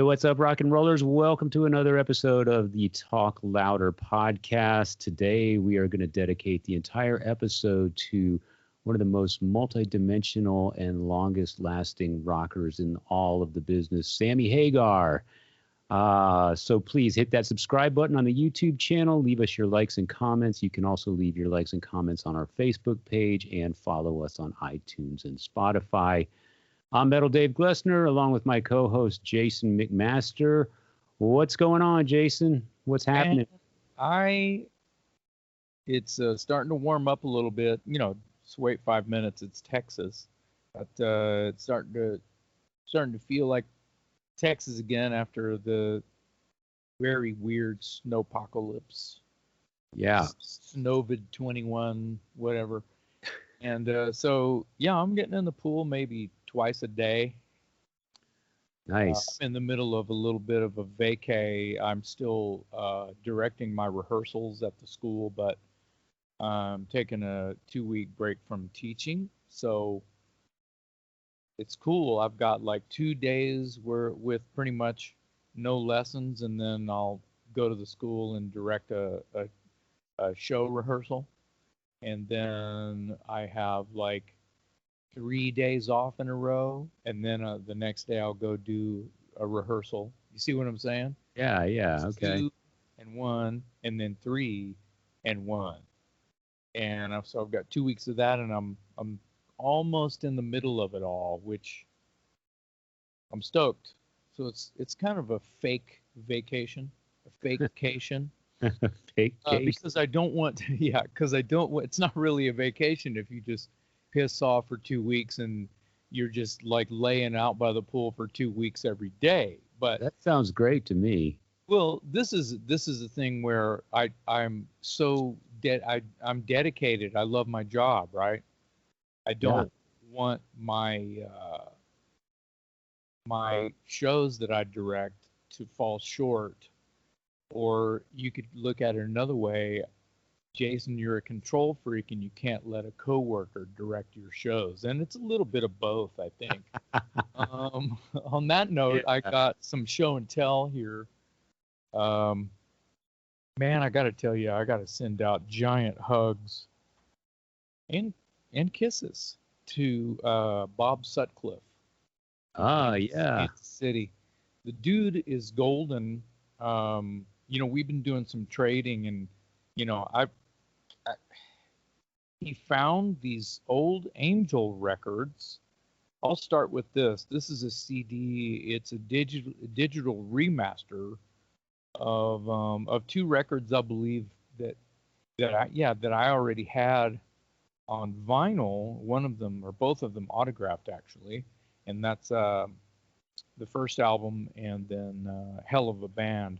what's up, rock and rollers? Welcome to another episode of the Talk Louder podcast. Today, we are going to dedicate the entire episode to one of the most multi-dimensional and longest-lasting rockers in all of the business, Sammy Hagar. So please hit that subscribe button on the YouTube channel. Leave us your likes and comments. You can also leave your likes and comments on our Facebook page and follow us on iTunes and Spotify. I'm Metal Dave Glessner, along with my co-host Jason McMaster. What's going on, Jason? What's happening? It's starting to warm up a little bit. You know, just wait 5 minutes. It's Texas, but it's starting to feel like Texas again after the very weird snowpocalypse. Yeah, Snowvid 21, whatever. And so yeah, I'm getting in the pool maybe twice a day. Nice. I'm in the middle of a little bit of a vacay. I'm still directing my rehearsals at the school, but I'm taking a 2-week break from teaching. So it's cool. I've got like 2 days with pretty much no lessons, and then I'll go to the school and direct a show rehearsal. And then I have like 3 days off in a row, and then the next day I'll go do a rehearsal. You see what I'm saying? Yeah, okay. 2 and 1, and then 3 and 1. And so I've got 2 weeks of that, and I'm almost in the middle of it all, which I'm stoked. So it's kind of a fake vacation, a fakecation. Because I don't want to, it's not really a vacation if you just piss off for 2 weeks and you're just like laying out by the pool for 2 weeks every day. But that sounds great to me. Well, this is a thing where I'm I'm dedicated. I love my job, right? I don't want my my shows that I direct to fall short. Or you could look at it another way. Jason, you're a control freak and you can't let a coworker direct your shows. And it's a little bit of both, I think. On that note, I got some show and tell here. Man, I got to tell you, I got to send out giant hugs and kisses to Bob Sutcliffe. Yeah. City. The dude is golden. You know, we've been doing some trading, and you know, he found these old Angel records. I'll start with this. This is a CD. It's a digital remaster of 2 records, I believe that I already had on vinyl. One of them, or both of them, autographed actually, and that's the first album, and then Hell of a Band.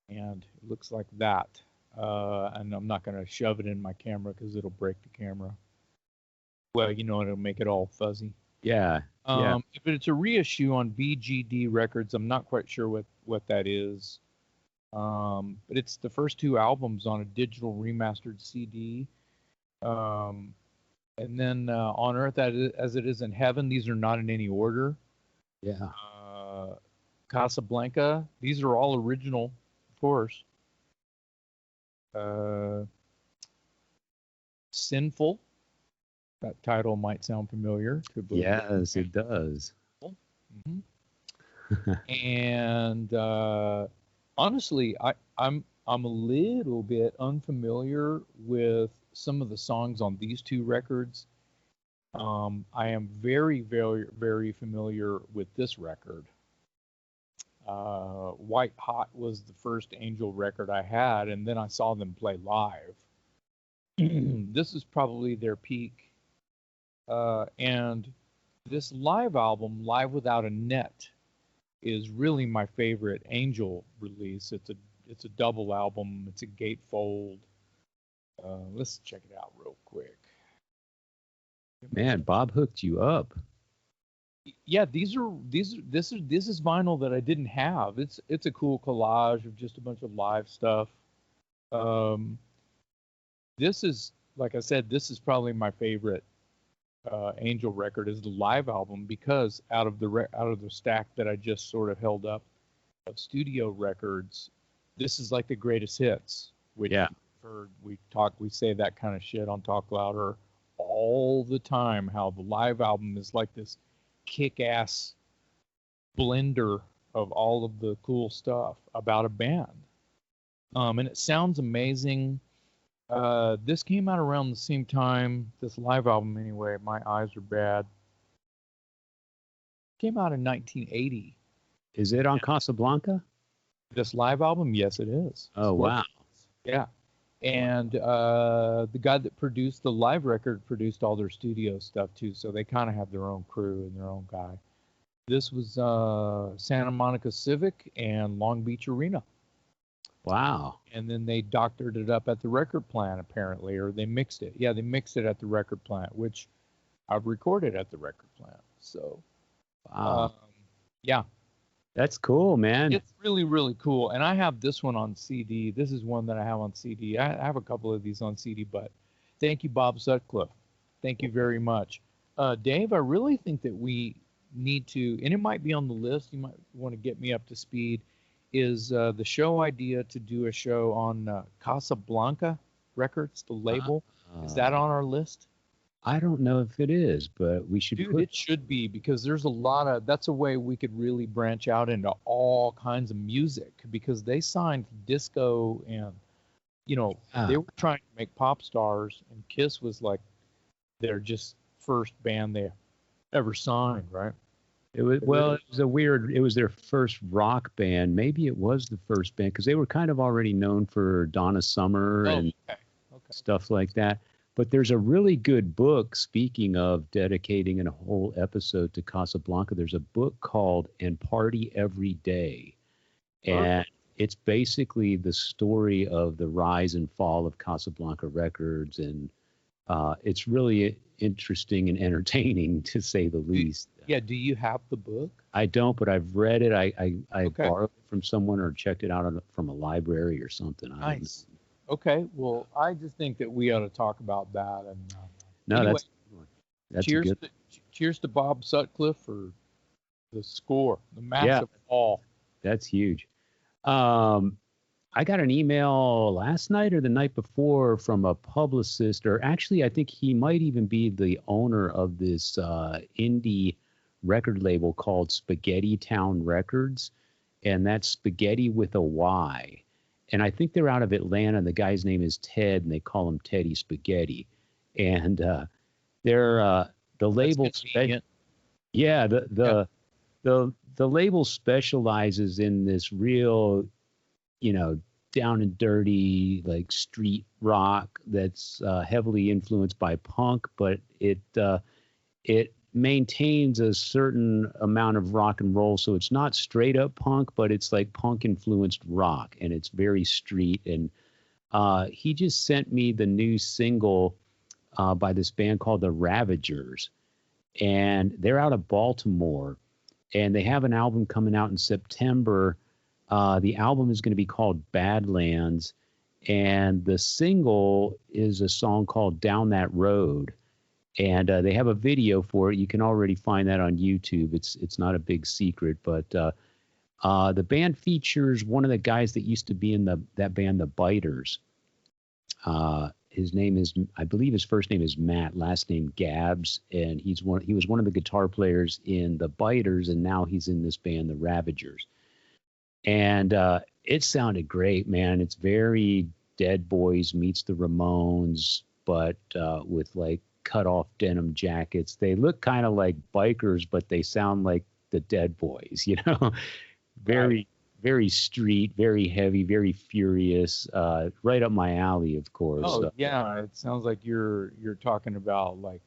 And it looks like that. And I'm not going to shove it in my camera because it'll break the camera. Well, you know, it'll make it all fuzzy. Yeah. But it's a reissue on VGD Records. I'm not quite sure what that is. But it's the first 2 albums on a digital remastered CD. And then On Earth as It Is in Heaven. These are not in any order. Yeah. Casablanca. These are all original. Course. Sinful. That title might sound familiar. Yes, it does. Mm-hmm. And honestly, I'm a little bit unfamiliar with some of the songs on these 2 records. I am very, very, very familiar with this record. White Hot was the first Angel record I had, and then I saw them play live. This is probably their peak. And this live album, Live Without a Net, is really my favorite Angel release. It's a double album. It's a gatefold. Let's check it out real quick. Man, Bob hooked you up. Yeah, this is vinyl that I didn't have. It's a cool collage of just a bunch of live stuff. This is, like I said, this is probably my favorite Angel record, is the live album, because out of the stack that I just sort of held up, studio records, this is like the greatest hits. Which Yeah. we say that kind of shit on Talk Louder all the time. How the live album is like this kick-ass blender of all of the cool stuff about a band. And it sounds amazing. This came out around the same time, this live album anyway, My Eyes Are Bad. Came out in 1980. Is it on Casablanca? This live album? Yes, it is. Oh, wow. Yeah. And the guy that produced the live record produced all their studio stuff too, so they kind of have their own crew and their own guy. This was Santa Monica Civic and Long Beach Arena. Wow. And then they doctored it up at the record plant, apparently, or they mixed it. Yeah, they mixed it at the record plant, which I've recorded at the record plant. So, wow. Yeah. That's cool, man. It's really, really cool. And I have this one on CD. This is one that I have on CD. I have a couple of these on CD, but thank you, Bob Sutcliffe. Thank you very much. Dave, I really think that we need to, and it might be on the list, you might want to get me up to speed, is the show idea to do a show on Casablanca Records, the label. Is that on our list? I don't know if it is, but we should. Dude, it should be, because there's a lot of, that's a way we could really branch out into all kinds of music, because they signed disco and, they were trying to make pop stars, and Kiss was like their just first band they ever signed, right? It was it was their first rock band. Maybe it was the first band, because they were kind of already known for Donna Summer and stuff like that. But there's a really good book, speaking of dedicating a whole episode to Casablanca, there's a book called And Party Every Day. And it's basically the story of the rise and fall of Casablanca Records. And it's really interesting and entertaining, to say the least. Yeah, do you have the book? I don't, but I've read it. I borrowed it from someone or checked it out from a library or something. Nice. Okay, well, I just think that we ought to talk about that. And no, anyway, that's cheers to Bob Sutcliffe for the score, the massive fall. That's huge. I got an email last night or the night before from a publicist, or actually I think he might even be the owner of this indie record label called Spaghetti Town Records, and that's spaghetti with a Y. And I think they're out of Atlanta. The guy's name is Ted, and they call him Teddy Spaghetti. And they're the label. The label specializes in this real, down and dirty, like street rock that's heavily influenced by punk, but it maintains a certain amount of rock and roll. So it's not straight up punk, but it's like punk influenced rock, and it's very street. And he just sent me the new single by this band called the Ravagers, and they're out of Baltimore, and they have an album coming out in September. The album is going to be called Badlands, and the single is a song called Down That Road. And they have a video for it. You can already find that on YouTube. It's not a big secret, but the band features one of the guys that used to be in that band, the Biters. His name is, I believe his first name is Matt, last name Gabbs, and he was one of the guitar players in the Biters, and now he's in this band, the Ravagers. And it sounded great, man. It's very Dead Boys meets the Ramones, but with like cut off denim jackets. They look kind of like bikers, but they sound like the Dead Boys, very, very street, very heavy, very furious, right up my alley, of course. Oh, yeah. It sounds like you're talking about like,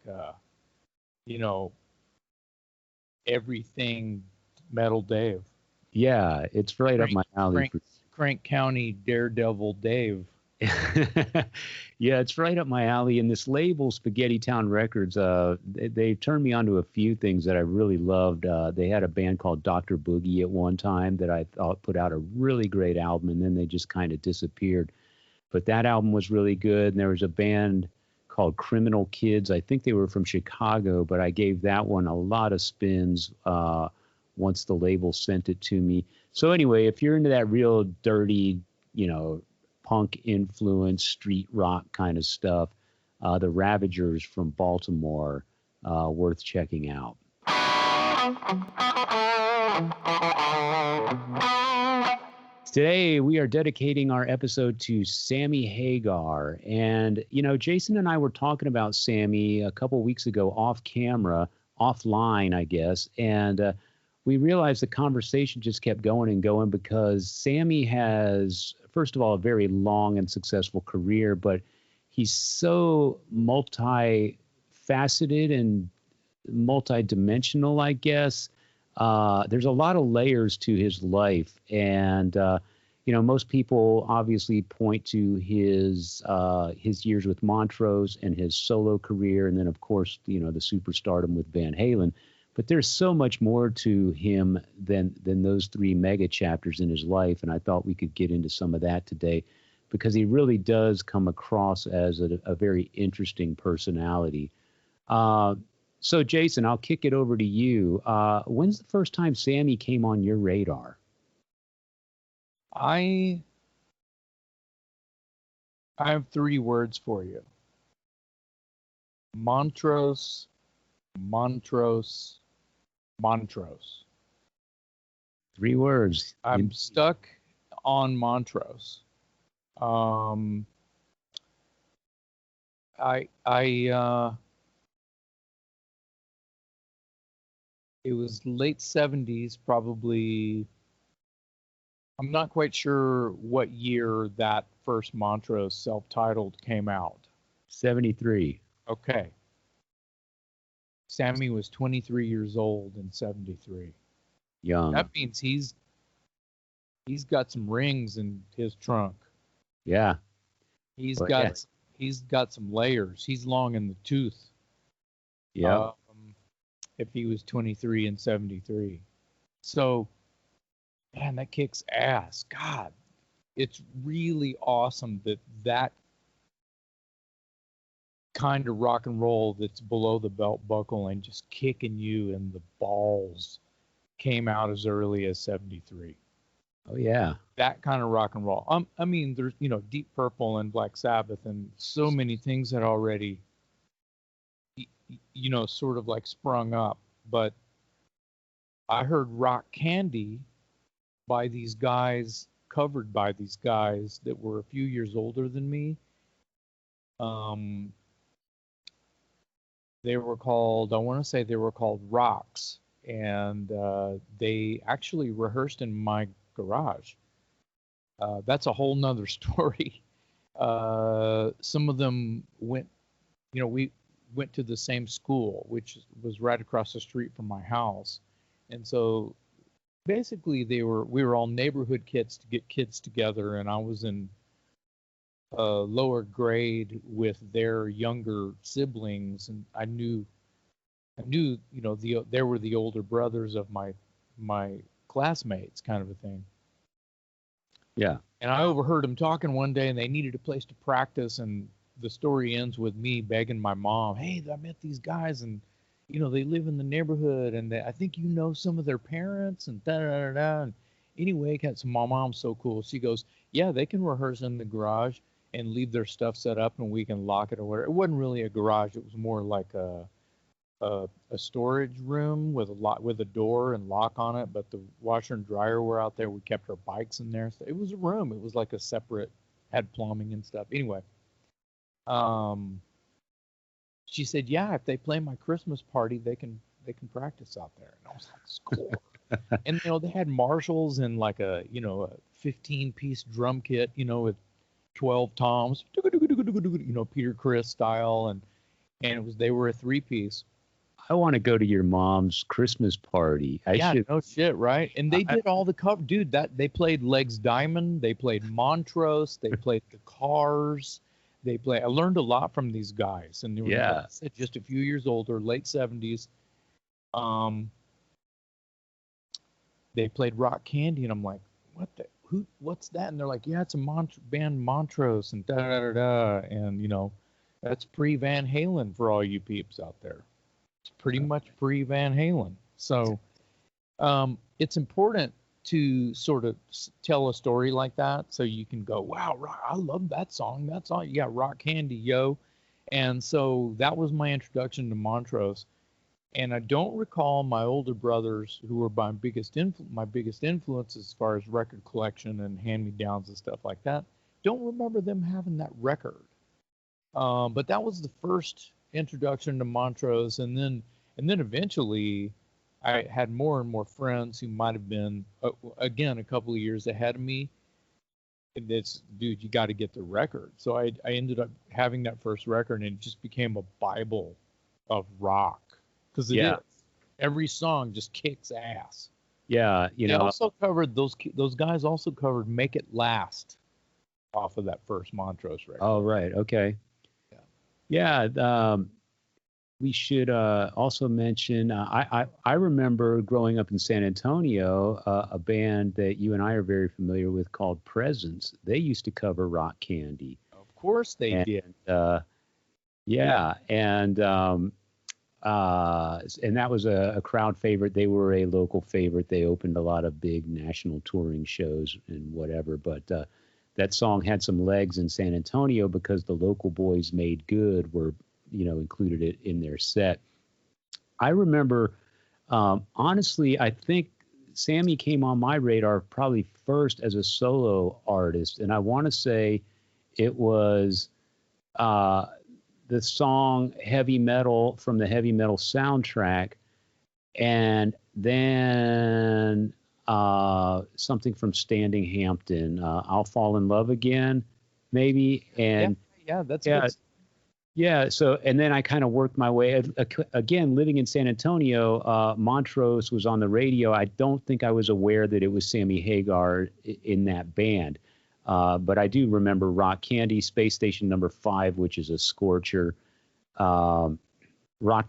everything Metal Dave. Yeah, it's right up my alley. Crank County Daredevil Dave. Yeah, it's right up my alley. And this label, Spaghetti Town Records, they turned me on to a few things that I really loved. They had a band called Dr. Boogie at one time that I thought put out a really great album, and then they just kind of disappeared. But that album was really good. And there was a band called Criminal Kids. I think they were from Chicago, but I gave that one a lot of spins once the label sent it to me. So anyway, if you're into that real dirty, punk influence, street rock kind of stuff, the Ravagers from Baltimore, worth checking out. Today, we are dedicating our episode to Sammy Hagar. And, Jason and I were talking about Sammy a couple weeks ago off camera, offline, I guess. And we realized the conversation just kept going and going because Sammy has, first of all, a very long and successful career, but he's so multifaceted and multidimensional, I guess. There's a lot of layers to his life, and most people obviously point to his years with Montrose and his solo career, and then of course the superstardom with Van Halen. But there's so much more to him than those three mega chapters in his life, and I thought we could get into some of that today, because he really does come across as a very interesting personality. So, Jason, I'll kick it over to you. When's the first time Sammy came on your radar? I have three words for you. Montrose, Montrose, Montrose. Three words. I'm stuck on Montrose. It was late 70s, probably. I'm not quite sure what year that first Montrose self-titled came out. 73. Okay. Sammy was 23 years old in 73. Young. That means he's got some rings in his trunk. Yeah. He's got some layers. He's long in the tooth. Yeah. If he was 23 and 73. So, man, that kicks ass. God, it's really awesome that kind of rock and roll that's below the belt buckle and just kicking you in the balls came out as early as 73. Oh, yeah. That kind of rock and roll. I mean, there's, Deep Purple and Black Sabbath and so many things that already sort of like sprung up. But I heard Rock Candy by these guys, covered by these guys that were a few years older than me. They were called Rocks. And they actually rehearsed in my garage. That's a whole nother story. Some of them went, we went to the same school, which was right across the street from my house. And so basically we were all neighborhood kids to get kids together. And I was in lower grade with their younger siblings. And I knew, they were the older brothers of my classmates, kind of a thing. Yeah. And I overheard them talking one day, and they needed a place to practice. And the story ends with me begging my mom, "Hey, I met these guys, and they live in the neighborhood, and I think some of their parents, and da da da da." And anyway, so my mom's so cool. She goes, "Yeah, they can rehearse in the garage and leave their stuff set up, and we can lock it or whatever." It wasn't really a garage; it was more like a storage room with a door and lock on it, but the washer and dryer were out there. We kept our bikes in there. So it was a room. It was like a separate, had plumbing and stuff. Anyway, she said, "Yeah, if they play my Christmas party, they can practice out there." And I was like, "It's cool." And they had Marshalls and like a 15-piece drum kit, with 12 toms, Peter Criss style, and they were a 3-piece. I want to go to your mom's Christmas party. No shit, right? And they did all the cover, dude. They played Legs Diamond, they played Montrose, they played the Cars, I learned a lot from these guys, and they were like I said, just a few years older, late 70s. They played Rock Candy, and I'm like, what's that? And they're like, "Yeah, it's a band Montrose, and da da da da," and that's pre Van Halen for all you peeps out there. Pretty much pre Van Halen. So It's important to sort of tell a story like that, so you can go, wow, I love that song. That song, you got Rock Candy, yo. And so that was my introduction to Montrose. And I don't recall my older brothers, who were my biggest influence as far as record collection and hand-me-downs and stuff like that. Don't remember them having that record. But that was the first introduction to Montrose, and then eventually I had more and more friends who might have been again a couple of years ahead of me. And it's, dude, you got to get the record. So I ended up having that first record, and it just became a Bible of rock, because it is. Every song just kicks ass. Yeah, They also covered those guys also covered "Make It Last" off of that first Montrose record. Oh, right. Okay. Yeah. We should also mention, I remember growing up in San Antonio, a band that you and I are very familiar with called Presence. They used to cover Rock Candy. Of course they did. And that was a crowd favorite. They were a local favorite. They opened a lot of big national touring shows and whatever. But that song had some legs in San Antonio because the local boys made good were, included it in their set. I remember, honestly, I think Sammy came on my radar probably first as a solo artist. And I want to say it was the song Heavy Metal from the Heavy Metal soundtrack, and then something from Standing Hampton, I'll Fall in Love Again, maybe. And that's good. Yeah, so, and then I kind of worked my way, again, living in San Antonio, Montrose was on the radio. I don't think I was aware that it was Sammy Hagar in that band. But I do remember Rock Candy, Space Station Number 5, which is a scorcher, Rock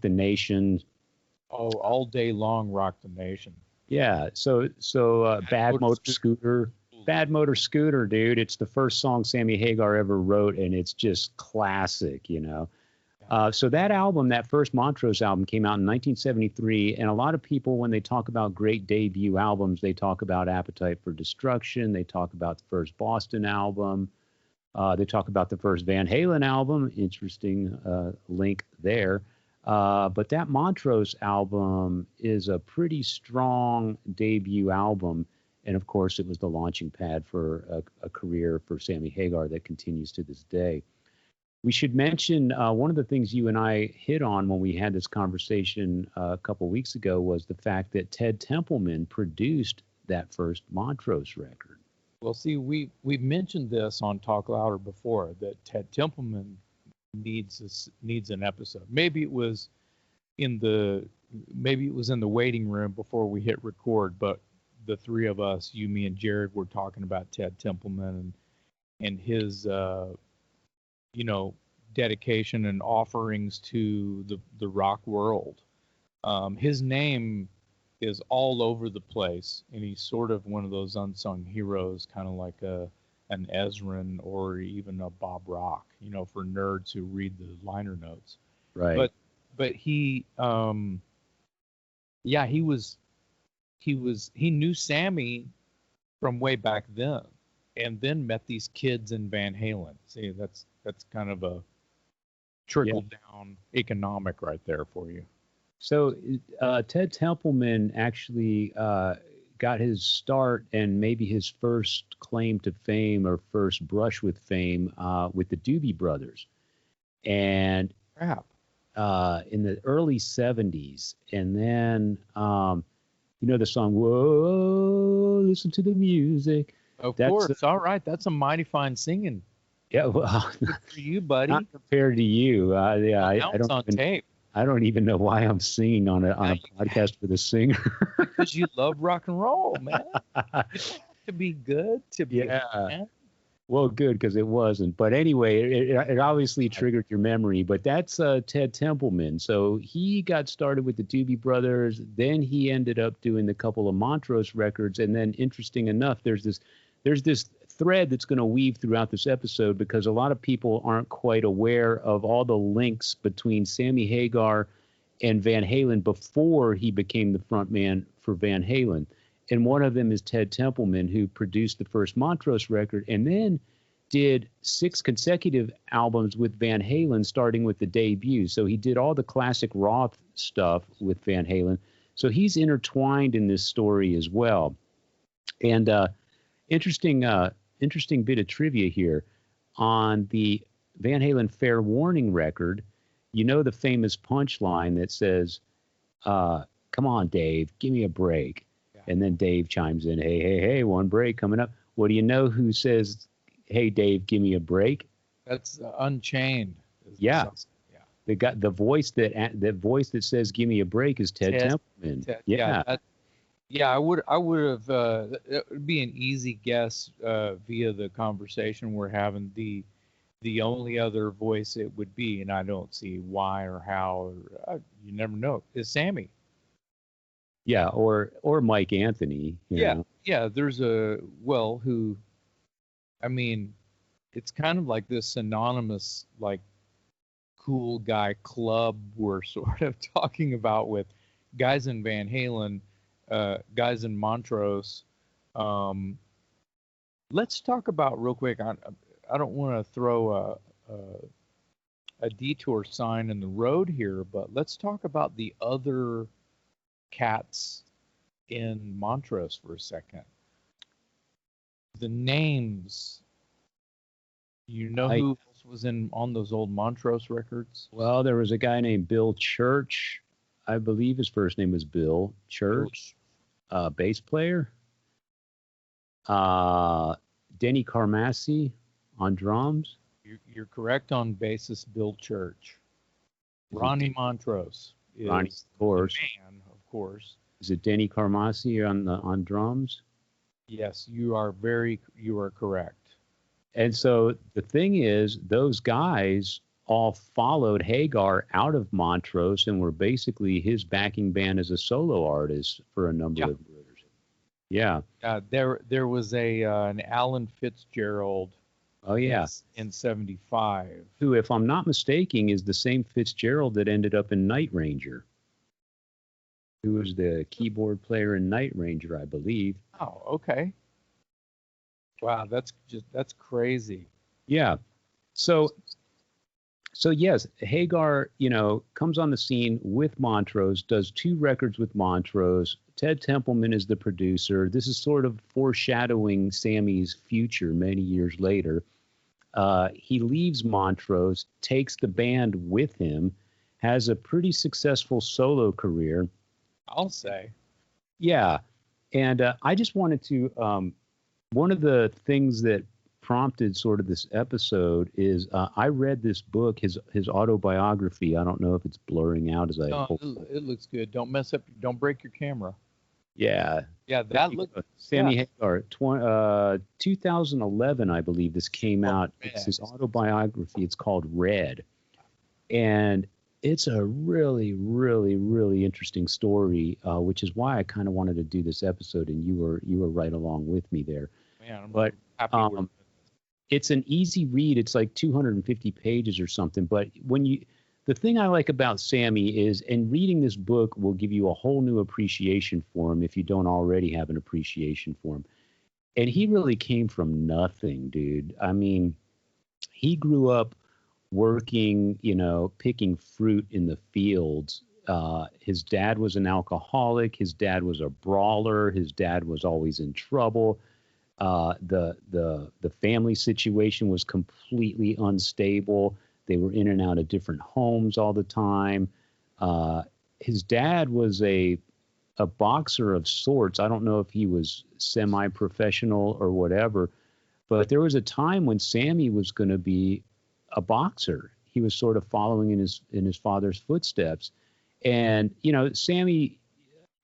the Nation. Oh, all day long, Rock the Nation. Yeah, so Bad Motor Scooter. Bad Motor Scooter, dude. It's the first song Sammy Hagar ever wrote, and it's just classic, So that album, that first Montrose album, came out in 1973, and a lot of people, when they talk about great debut albums, they talk about Appetite for Destruction, they talk about the first Boston album, they talk about the first Van Halen album. Interesting link there. But that Montrose album is a pretty strong debut album. And of course, it was the launching pad for a career for Sammy Hagar that continues to this day. We should mention one of the things you and I hit on when we had this conversation a couple of weeks ago was the fact that Ted Templeman produced that first Montrose record. Well, see, we've mentioned this on Talk Louder before, that Ted Templeman needs an episode. Maybe it was in the waiting room before we hit record, but the three of us, you, me, and Jared, were talking about Ted Templeman and his, dedication and offerings to the rock world. His name is all over the place, and he's sort of one of those unsung heroes, kind of like an Ezrin or even a Bob Rock, for nerds who read the liner notes. Right. But he knew Sammy from way back then, and then met these kids in Van Halen. See, that's kind of a trickle down economic right there for you. So Ted Templeman actually got his start and maybe his first claim to fame or first brush with fame with the Doobie Brothers. And in the early 70s. And then, the song, Whoa, Listen to the Music. Of course. All right. That's a mighty fine singing. Yeah. Well, good for you, buddy. Not compared to you. I don't on tape. I don't even know why I'm singing on a podcast with a singer. Because you love rock and roll, man. To be good, to be a fan. Well, good, because it wasn't. But anyway, it obviously triggered your memory. But that's Ted Templeman. So he got started with the Doobie Brothers. Then he ended up doing the couple of Montrose records. And then, interesting enough, there's this thread that's going to weave throughout this episode, because a lot of people aren't quite aware of all the links between Sammy Hagar and Van Halen before he became the front man for Van Halen. And one of them is Ted Templeman, who produced the first Montrose record and then did 6 consecutive albums with Van Halen, starting with the debut. So he did all the classic Roth stuff with Van Halen. So he's intertwined in this story as well. And interesting bit of trivia here. On the Van Halen Fair Warning record, you know the famous punchline that says, come on, Dave, give me a break. Yeah. And then Dave chimes in, hey, one break coming up. Well, do you know who says, hey, Dave, give me a break? That's Unchained. Yeah. The voice that says give me a break is Ted Templeman. I would have it would be an easy guess via the conversation we're having. The only other voice it would be, and I don't see why or how, you never know, is Sammy. Yeah, or Mike Anthony. You know? There's it's kind of like this synonymous, like, cool guy club we're sort of talking about with guys in Van Halen, guys in Montrose. Let's talk about real quick. I don't want to throw a detour sign in the road here, but let's talk about the other cats in Montrose for a second. The names. You know who else was on those old Montrose records? Well, there was a guy named Bill Church. I believe his first name was Bill Church, bass player. Denny Carmassi on drums. You're correct on bassist Bill Church. Ronnie Montrose is Ronnie, of course. The man, of course. Is it Denny Carmassi on drums? Yes, you are correct. And so the thing is, those guys all followed Hagar out of Montrose and were basically his backing band as a solo artist for a number of years. Yeah. There was an Alan Fitzgerald. Oh, yeah. In 75. Who, if I'm not mistaken, is the same Fitzgerald that ended up in Night Ranger. Who was the keyboard player in Night Ranger, I believe. Oh, okay. Wow, that's crazy. Yeah. So yes, Hagar, comes on the scene with Montrose, does 2 records with Montrose. Ted Templeman is the producer. This is sort of foreshadowing Sammy's future many years later. He leaves Montrose, takes the band with him, has a pretty successful solo career. I'll say. Yeah. And I just wanted to, one of the things that prompted sort of this episode is I read this book, his autobiography. I don't know if it's blurring out as I No, it looks good. Don't mess up. Don't break your camera. Yeah. Yeah, that looks. Sammy Hagar, 2011, I believe this came out. It's his autobiography. It's called Red. And it's a really, really, really interesting story, which is why I kind of wanted to do this episode, and you were right along with me there. Man, but happy it's an easy read. It's like 250 pages or something. But the thing I like about Sammy is, and reading this book will give you a whole new appreciation for him if you don't already have an appreciation for him. And he really came from nothing, dude. I mean, he grew up working, picking fruit in the fields. His dad was an alcoholic. His dad was a brawler. His dad was always in trouble. The family situation was completely unstable. They were in and out of different homes all the time. His dad was a boxer of sorts. I don't know if he was semi-professional or whatever, but there was a time when Sammy was going to be a boxer. He was sort of following in his father's footsteps. And, Sammy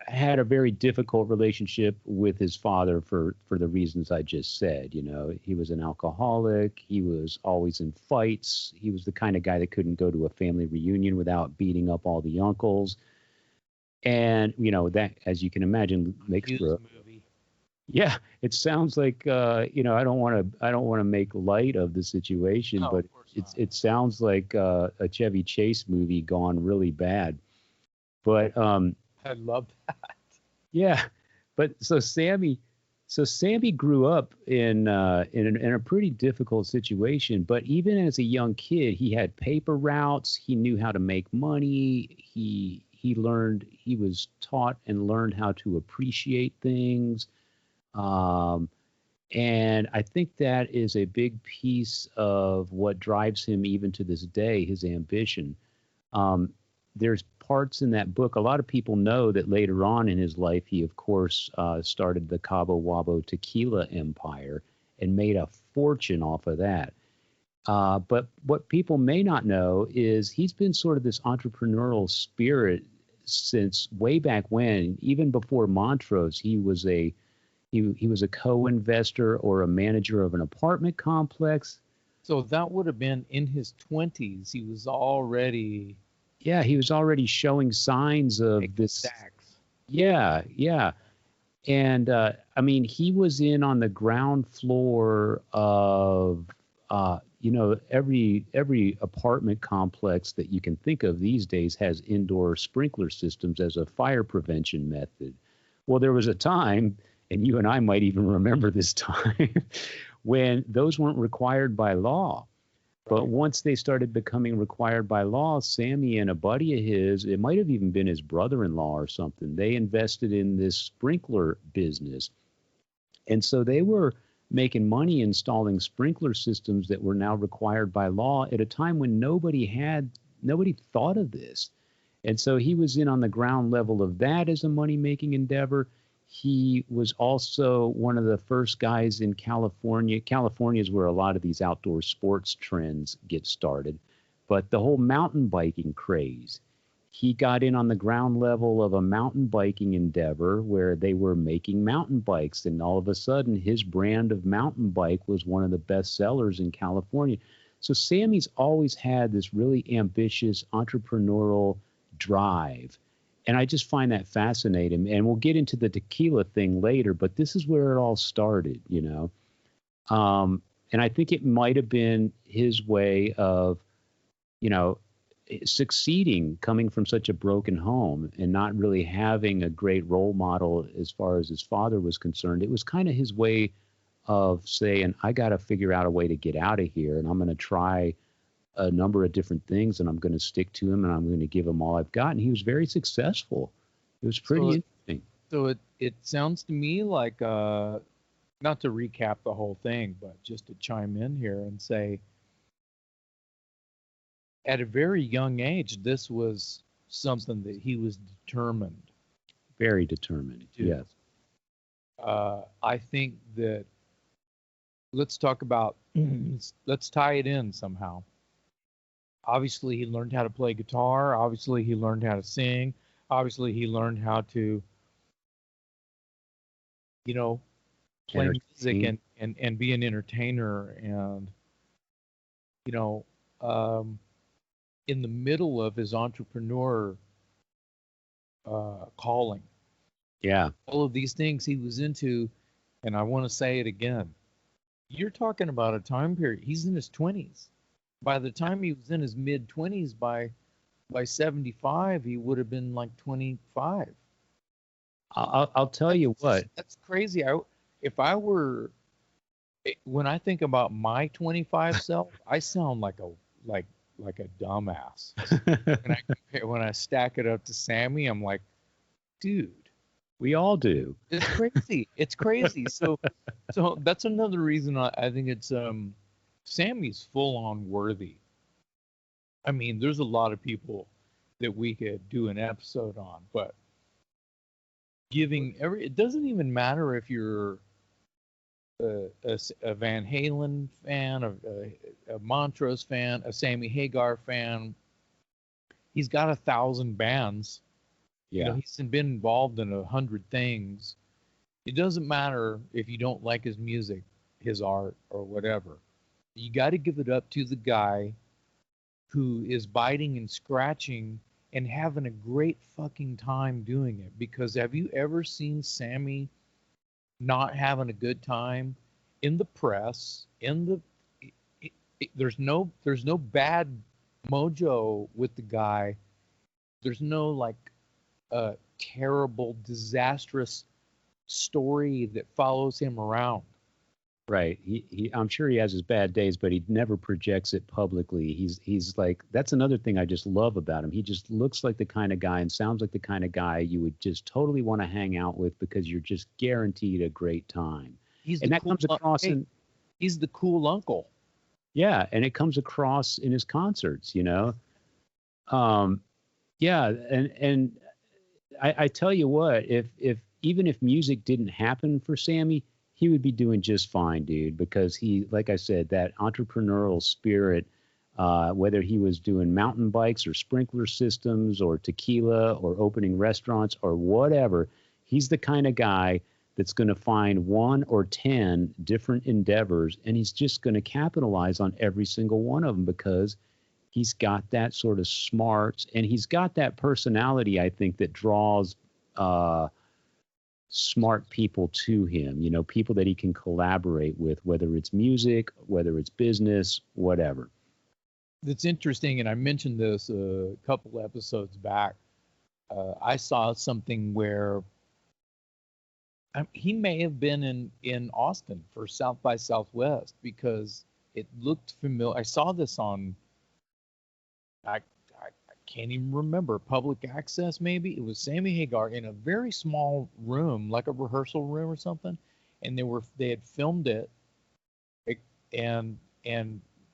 had a very difficult relationship with his father for the reasons I just said. He was an alcoholic. He was always in fights. He was the kind of guy that couldn't go to a family reunion without beating up all the uncles. And, that, as you can imagine, makes for a movie. Yeah, it sounds like, I don't want to make light of the situation, but it sounds like a Chevy Chase movie gone really bad. But I love that. yeah, but so Sammy grew up in a pretty difficult situation. But even as a young kid, he had paper routes. He knew how to make money. He was taught and learned how to appreciate things. Um, and I think that is a big piece of what drives him even to this day, his ambition. Um, there's parts in that book. A lot of people know that later on in his life, he, of course, started the Cabo Wabo tequila empire and made a fortune off of that. But what people may not know is he's been sort of this entrepreneurial spirit since way back when, even before Montrose. He was a co-investor or a manager of an apartment complex. So that would have been in his 20s. He was already Yeah, he was already showing signs of making this. stacks. Yeah, yeah. And I mean, he was in on the ground floor of, every apartment complex that you can think of these days has indoor sprinkler systems as a fire prevention method. Well, there was a time, and you and I might even remember this time, when those weren't required by law. But once they started becoming required by law, Sammy and a buddy of his, it might have even been his brother-in-law or something, they invested in this sprinkler business. And so they were making money installing sprinkler systems that were now required by law at a time when nobody thought of this. And so he was in on the ground level of that as a money-making endeavor. He was also one of the first guys in California. California is where a lot of these outdoor sports trends get started. But the whole mountain biking craze, he got in on the ground level of a mountain biking endeavor where they were making mountain bikes. And all of a sudden, his brand of mountain bike was one of the best sellers in California. So Sammy's always had this really ambitious entrepreneurial drive. And I just find that fascinating. And we'll get into the tequila thing later, but this is where it all started, you know. And I think it might have been his way of, you know, succeeding coming from such a broken home and not really having a great role model as far as his father was concerned. It was kind of his way of saying, I got to figure out a way to get out of here, and I'm going to try a number of different things, and I'm going to stick to him, and I'm going to give him all I've got. And he was very successful. It was pretty interesting. So it sounds to me like, not to recap the whole thing, but just to chime in here and say, at a very young age, this was something that he was determined. Very determined, yes. I think that let's talk about, let's tie it in somehow. Obviously, he learned how to play guitar. Obviously, he learned how to sing. Obviously, he learned how to, play music and be an entertainer. And, in the middle of his entrepreneur calling. Yeah. All of these things he was into, and I want to say it again. You're talking about a time period. He's in his 20s. By the time he was in his mid-20s, by 75, he would have been like 25. I'll tell you what. That's crazy. When I think about my 25 self, I sound like a dumbass. When I stack it up to Sammy, I'm like, dude. We all do. It's crazy. It's crazy. So that's another reason I think it's Sammy's full on worthy. I mean, there's a lot of people that we could do an episode on, but it doesn't even matter if you're a Van Halen fan, a Montrose fan, a Sammy Hagar fan. He's got 1,000 bands. Yeah. He's been involved in 100 things. It doesn't matter if you don't like his music, his art, or whatever. You got to give it up to the guy who is biting and scratching and having a great fucking time doing it. Because have you ever seen Sammy not having a good time in the press? There's no bad mojo with the guy. There's no like terrible, disastrous story that follows him around. Right. I'm sure he has his bad days, but he never projects it publicly. He's like, that's another thing I just love about him. He just looks like the kind of guy and sounds like the kind of guy you would just totally want to hang out with because you're just guaranteed a great time. And that comes across in, he's the cool uncle. yeah, and it comes across in his concerts, you know. Yeah, and I tell you what, if even if music didn't happen for Sammy, he would be doing just fine, dude, because he, like I said, that entrepreneurial spirit, whether he was doing mountain bikes or sprinkler systems or tequila or opening restaurants or whatever, he's the kind of guy that's going to find 1 or 10 different endeavors, and he's just going to capitalize on every single one of them because he's got that sort of smarts, and he's got that personality, I think, that draws smart people to him, you know, people that he can collaborate with, whether it's music, whether it's business, whatever. That's interesting, and I mentioned this a couple episodes back. I saw something where he may have been in Austin for South by Southwest because it looked familiar. I saw this on, I can't even remember, public access maybe. It was Sammy Hagar in a very small room, like a rehearsal room or something, and they had filmed it and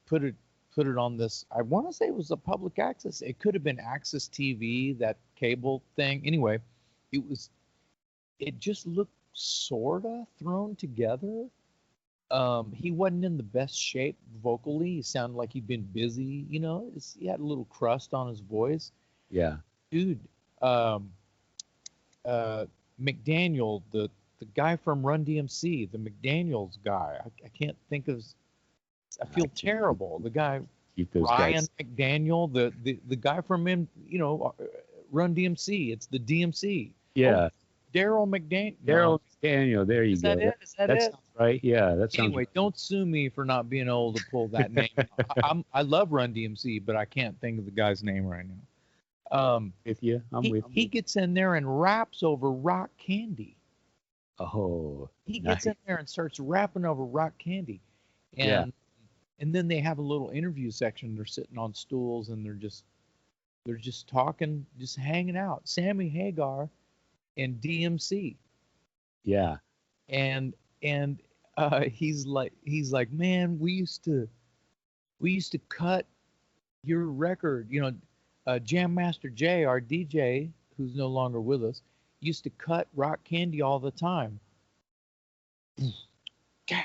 put it on this. I want to say it was a public access. It could have been Access TV, that cable thing. Anyway, it just looked sorta thrown together. He wasn't in the best shape vocally. He sounded like he'd been busy, you know. He had a little crust on his voice. Yeah. Dude, McDaniel, the guy from Run DMC, the McDaniels guy. I can't think of. I feel terrible. The guy, Ryan guys. McDaniel, the guy from Run DMC. It's the DMC. Yeah. Daryl McDaniel. Daryl McDaniel. There you go. Is that it? Sounds right. Yeah, that sounds. Anyway, don't sue me for not being able to pull that name. I love Run DMC, but I can't think of the guy's name right now. With you, He gets in there and raps over Rock Candy. Oh. He gets in there and starts rapping over Rock Candy, and then they have a little interview section. They're sitting on stools and they're just talking, just hanging out. Sammy Hagar and DMC. Yeah. And he's like, man, we used to cut your record, you know. Jam Master Jay, our DJ, who's no longer with us, used to cut Rock Candy all the time. Yeah.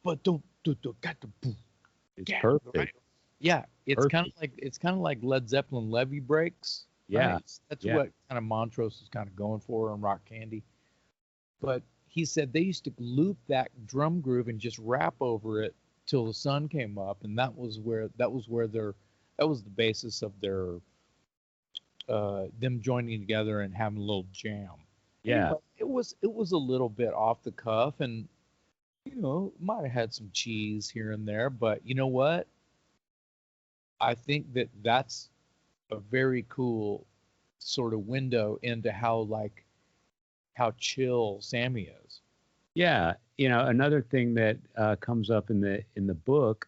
But don't it's perfect. Right? Yeah, it's kind of like Led Zeppelin levee breaks. Yeah, right? That's what kind of Montrose is kind of going for on Rock Candy. But he said they used to loop that drum groove and just rap over it till the sun came up, and that was the basis of their them joining together and having a little jam. Yeah, it was a little bit off the cuff, and you know, might have had some cheese here and there, but you know what? I think that's a very cool sort of window into how chill Sammy is. Yeah, you know, another thing that comes up in the book,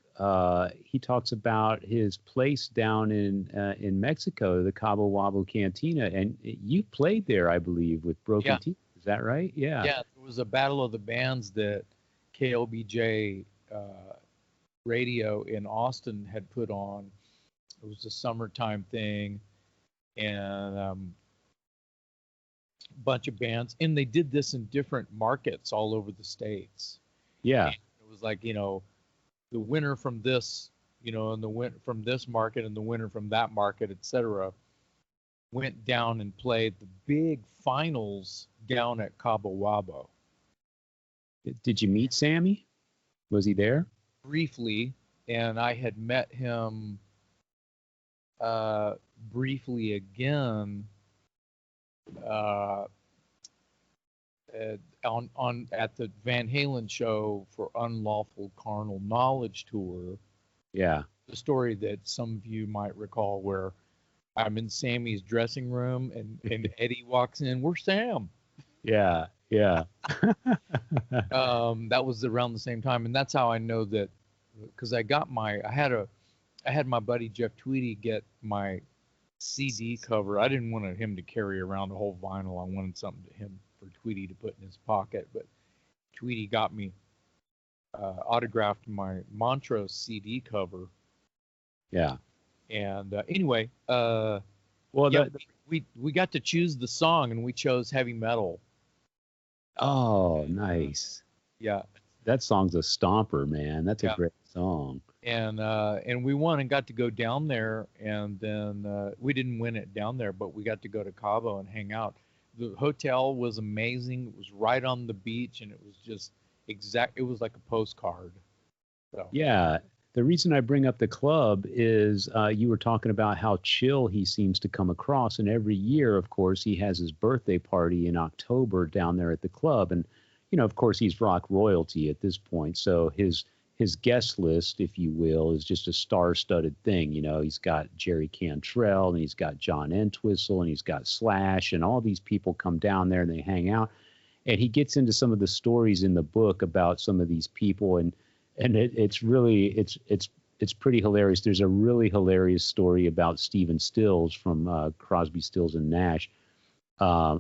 he talks about his place down in Mexico, the Cabo Wabo Cantina, and you played there, I believe, with Broken Teeth. Is that right? Yeah. Yeah, there was a battle of the bands that KLBJ radio in Austin had put on. It was a summertime thing, and a bunch of bands, and they did this in different markets all over the States. Yeah. And it was like, you know, the winner from this, you know, and the winner from this market and the winner from that market, etc., went down and played the big finals down at Cabo Wabo. Did you meet Sammy? Was he there? Briefly, and I had met him briefly again at the Van Halen show for Unlawful Carnal Knowledge tour. Yeah. The story that some of you might recall, where I'm in Sammy's dressing room, and Eddie walks in. Where's Sam? Yeah, yeah. That was around the same time, and that's how I know that, because I had my buddy Jeff Tweedy get my CD cover. I didn't want him to carry around a whole vinyl. I wanted something to him for Tweedy to put in his pocket, but Tweedy got me autographed my Montrose CD cover. Yeah. And anyway, Well, yeah, we got to choose the song, and we chose Heavy Metal. oh, nice. Yeah, That song's a stomper, man. That's a yeah. great song. And we won and got to go down there, and then we didn't win it down there, but we got to go to Cabo and hang out. The hotel was amazing. It was right on the beach, and it was just it was like a postcard. So Yeah. The reason I bring up the club is you were talking about how chill he seems to come across. And every year, of course, he has his birthday party in October down there at the club. And, of course, he's rock royalty at this point. So his guest list, if you will, is just a star-studded thing. He's got Jerry Cantrell, and he's got John Entwistle, and he's got Slash, and all these people come down there and they hang out. And he gets into some of the stories in the book about some of these people, and it's really it's pretty hilarious. There's a really hilarious story about Stephen Stills from Crosby, Stills and Nash. I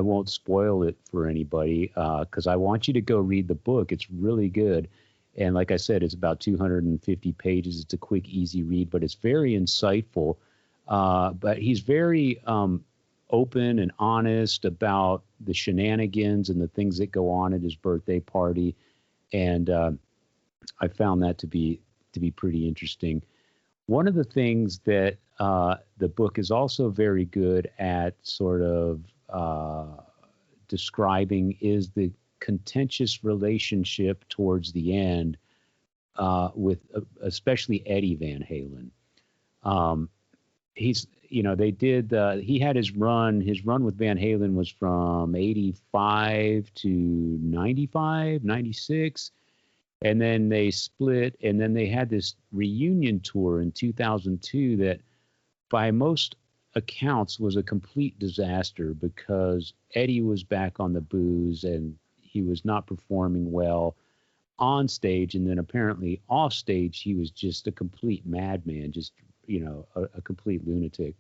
won't spoil it for anybody because I want you to go read the book. It's really good. And like I said, it's about 250 pages. It's a quick, easy read, but it's very insightful. But he's very open and honest about the shenanigans and the things that go on at his birthday party. And I found that to be pretty interesting. One of the things that the book is also very good at sort of describing is the contentious relationship towards the end with especially Eddie Van Halen. He had his run with Van Halen was from 85 to 95, 96. And then they split, and then they had this reunion tour in 2002 that by most accounts was a complete disaster because Eddie was back on the booze and he was not performing well on stage, and then apparently off stage he was just a complete madman, just a complete lunatic.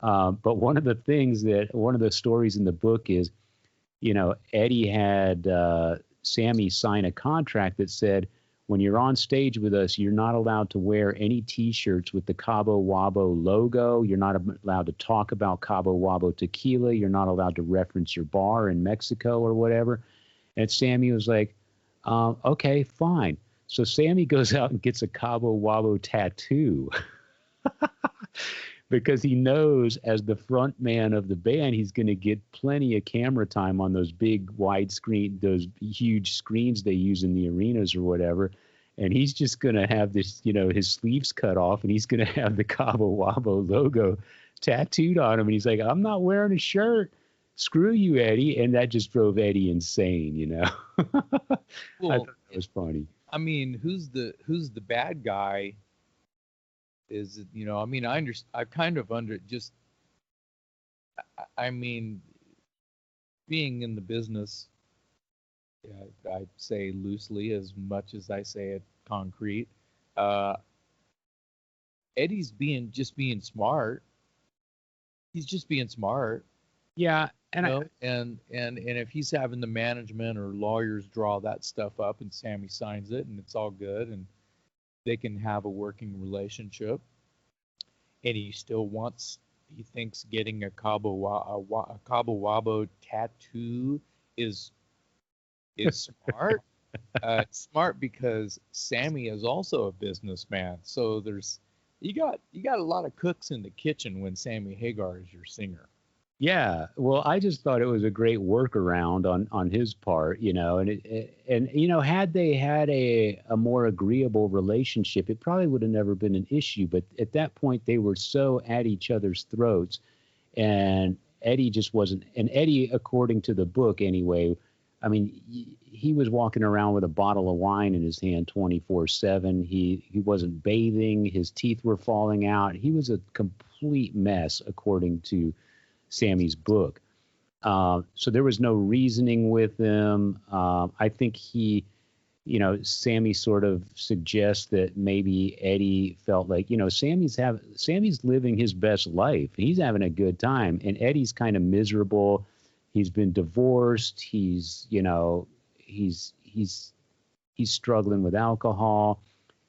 But one of the stories in the book is, Eddie had Sammy sign a contract that said, when you're on stage with us, you're not allowed to wear any T-shirts with the Cabo Wabo logo. You're not allowed to talk about Cabo Wabo tequila. You're not allowed to reference your bar in Mexico or whatever. And Sammy was like, okay, fine. So Sammy goes out and gets a Cabo Wabo tattoo because he knows as the front man of the band, he's going to get plenty of camera time on those big widescreen, those huge screens they use in the arenas or whatever. And he's just going to have this, his sleeves cut off, and he's going to have the Cabo Wabo logo tattooed on him. And he's like, I'm not wearing a shirt. Screw you, Eddie. And that just drove Eddie insane, Well, I thought that was funny. I mean, who's the bad guy? Is it, I mean, I kind of I mean, being in the business, I say loosely as much as I say it concrete. Eddie's just being smart. He's just being smart. Yeah. And and if he's having the management or lawyers draw that stuff up and Sammy signs it and it's all good and they can have a working relationship, and he thinks getting a Cabo Wabo tattoo is smart. It's smart because Sammy is also a businessman. So you got a lot of cooks in the kitchen when Sammy Hagar is your singer. Yeah, well, I just thought it was a great workaround on his part, and had they had a more agreeable relationship, it probably would have never been an issue. But at that point, they were so at each other's throats, and Eddie just wasn't. And Eddie, according to the book, anyway, I mean, he was walking around with a bottle of wine in his hand 24/7. He wasn't bathing. His teeth were falling out. He was a complete mess, according to Sammy's book. So there was no reasoning with him. I think Sammy sort of suggests that maybe Eddie felt like, Sammy's living his best life. He's having a good time, and Eddie's kind of miserable. He's been divorced. He's struggling with alcohol.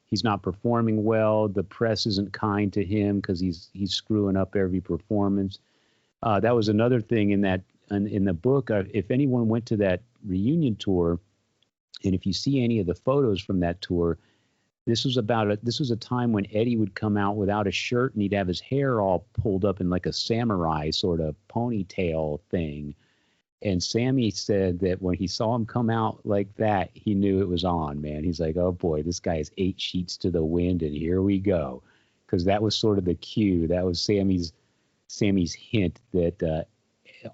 He's not performing well. The press isn't kind to him because he's screwing up every performance. That was another thing in the book. If anyone went to that reunion tour, and if you see any of the photos from that tour, this was a time when Eddie would come out without a shirt, and he'd have his hair all pulled up in like a samurai sort of ponytail thing. And Sammy said that when he saw him come out like that, he knew it was on, man. He's like, oh boy, this guy is 8 sheets to the wind, and here we go. Because that was sort of the cue. That was Sammy's hint that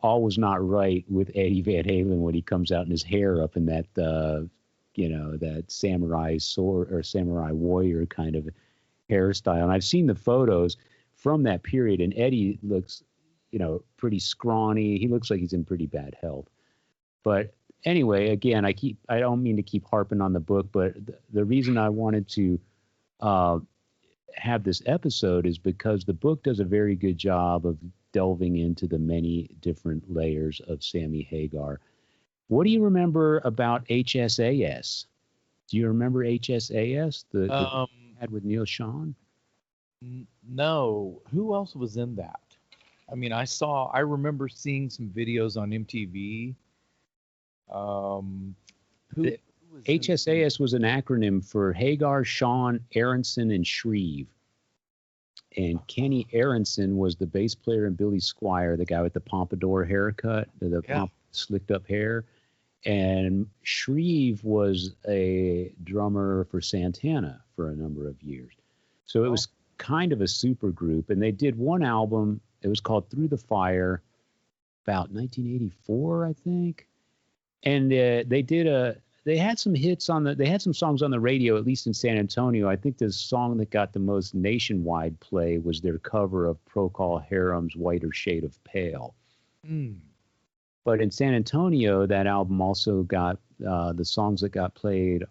all was not right with Eddie Van Halen when he comes out in his hair up in that, that samurai sword or samurai warrior kind of hairstyle. And I've seen the photos from that period, and Eddie looks, pretty scrawny. He looks like he's in pretty bad health. But anyway, again, I don't mean to keep harping on the book, but the reason I wanted to have this episode is because the book does a very good job of delving into the many different layers of Sammy Hagar. What do you remember about HSAS? Do you remember HSAS? The ad with Neil Sean? No. Who else was in that? I mean, I remember seeing some videos on MTV. HSAS was an acronym for Hagar, Sean, Aronson, and Shreve. And Kenny Aronson was the bass player in Billy Squier, the guy with the pompadour haircut, slicked up hair. And Shreve was a drummer for Santana for a number of years. So it was kind of a super group. And they did one album. It was called Through the Fire, about 1984, I think. And they had some hits they had some songs on the radio, at least in San Antonio. I think the song that got the most nationwide play was their cover of Procol Harum's Whiter Shade of Pale. But in San Antonio, that album also got, the songs that got played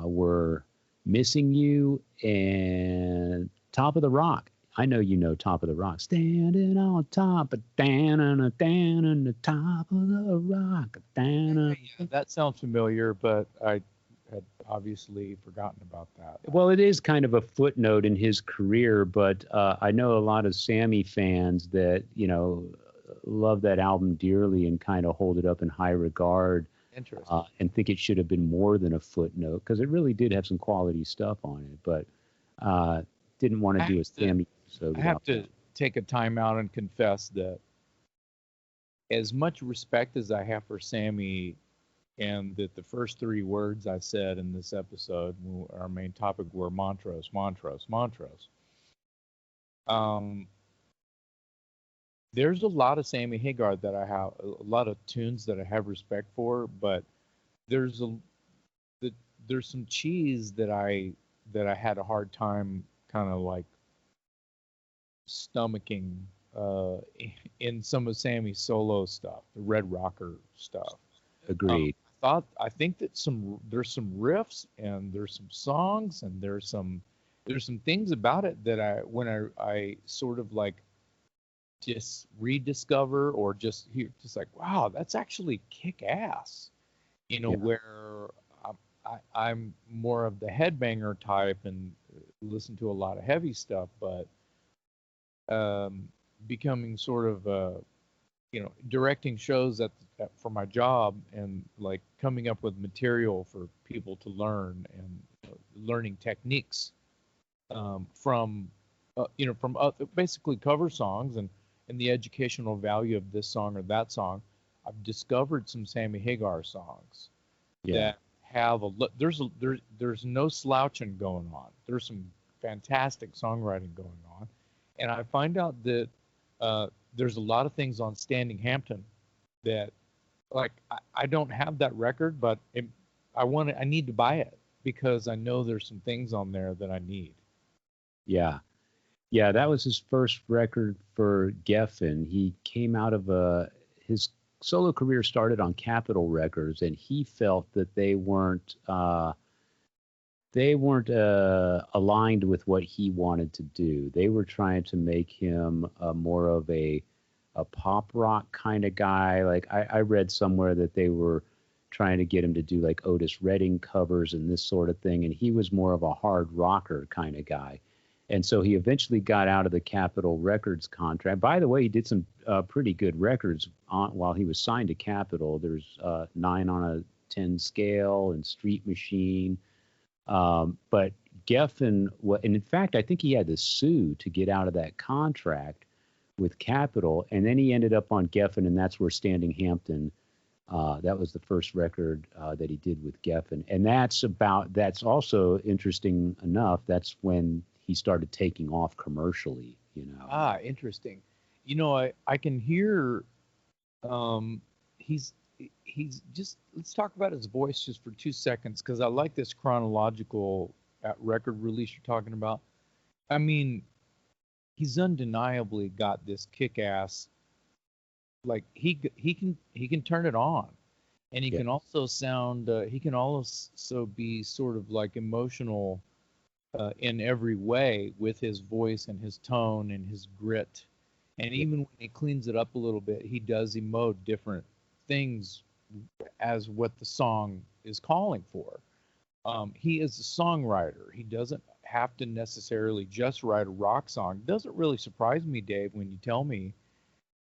were Missing You and Top of the Rock. I know you know Top of the Rock. Standing on top of on the top of the rock. Yeah, that sounds familiar, but I had obviously forgotten about that. Well, it is kind of a footnote in his career, but I know a lot of Sammy fans that, love that album dearly and kind of hold it up in high regard. Interesting. And think it should have been more than a footnote, because it really did have some quality stuff on it, but didn't want to do a Sammy episode. I have to take a time out and confess that as much respect as I have for Sammy, and that the first 3 words I said in this episode, our main topic, were Montrose, Montrose, Montrose. There's a lot of Sammy Hagar that I have, a lot of tunes that I have respect for, but there's some cheese that I had a hard time kind of like stomaching in some of Sammy's solo stuff, the Red Rocker stuff. Agreed. I think that there's some riffs and there's some songs and there's some things about it that when I sort of like just rediscover or just hear, just like, wow, that's actually kick ass, where I'm more of the headbanger type and listen to a lot of heavy stuff, but becoming sort of directing shows for my job and like coming up with material for people to learn and learning techniques from basically cover songs and the educational value of this song or that song. I've discovered some Sammy Hagar songs that have there's no slouching going on. There's some fantastic songwriting going on, and I find out that there's a lot of things on Standing Hampton that like I don't have that record, but I need to buy it because I know there's some things on there that I need. Yeah. Yeah, that was his first record for Geffen. He came out of his solo career started on Capitol Records, and he felt that they weren't aligned with what he wanted to do. They were trying to make him more of a pop rock kind of guy. Like I read somewhere that they were trying to get him to do like Otis Redding covers and this sort of thing, and he was more of a hard rocker kind of guy. And so he eventually got out of the Capitol Records contract. By the way, he did some pretty good records while he was signed to Capitol. There's 9 on a 10 scale and Street Machine. But Geffen, and in fact, I think he had to sue to get out of that contract with Capitol. And then he ended up on Geffen, and that's where Standing Hampton, that was the first record that he did with Geffen. And that's also interesting enough. That's when he started taking off commercially, you know. Ah, interesting. You know, I can hear he's just, let's talk about his voice just for 2 seconds because I like this chronological record release you're talking about. I mean, he's undeniably got this kick-ass, like he can turn it on, and he Yeah. can also sound he can also be sort of like emotional in every way with his voice and his tone and his grit. And even when he cleans it up a little bit, he does emote different things as what the song is calling for. He is a songwriter. He doesn't have to necessarily just write a rock song. It doesn't really surprise me, Dave, when you tell me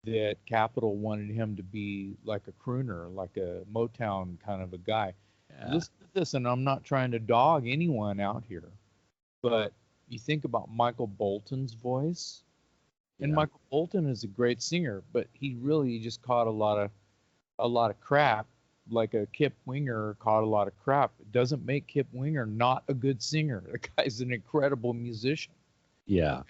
that Capitol wanted him to be like a crooner, like a Motown kind of a guy. Listen to this, and I'm not trying to dog anyone out here, but you think about Michael Bolton's voice, and Michael Bolton is a great singer, but he really just caught a lot of crap, like a Kip Winger caught a lot of crap. It doesn't make Kip Winger not a good singer. The guy's an incredible musician. Yeah.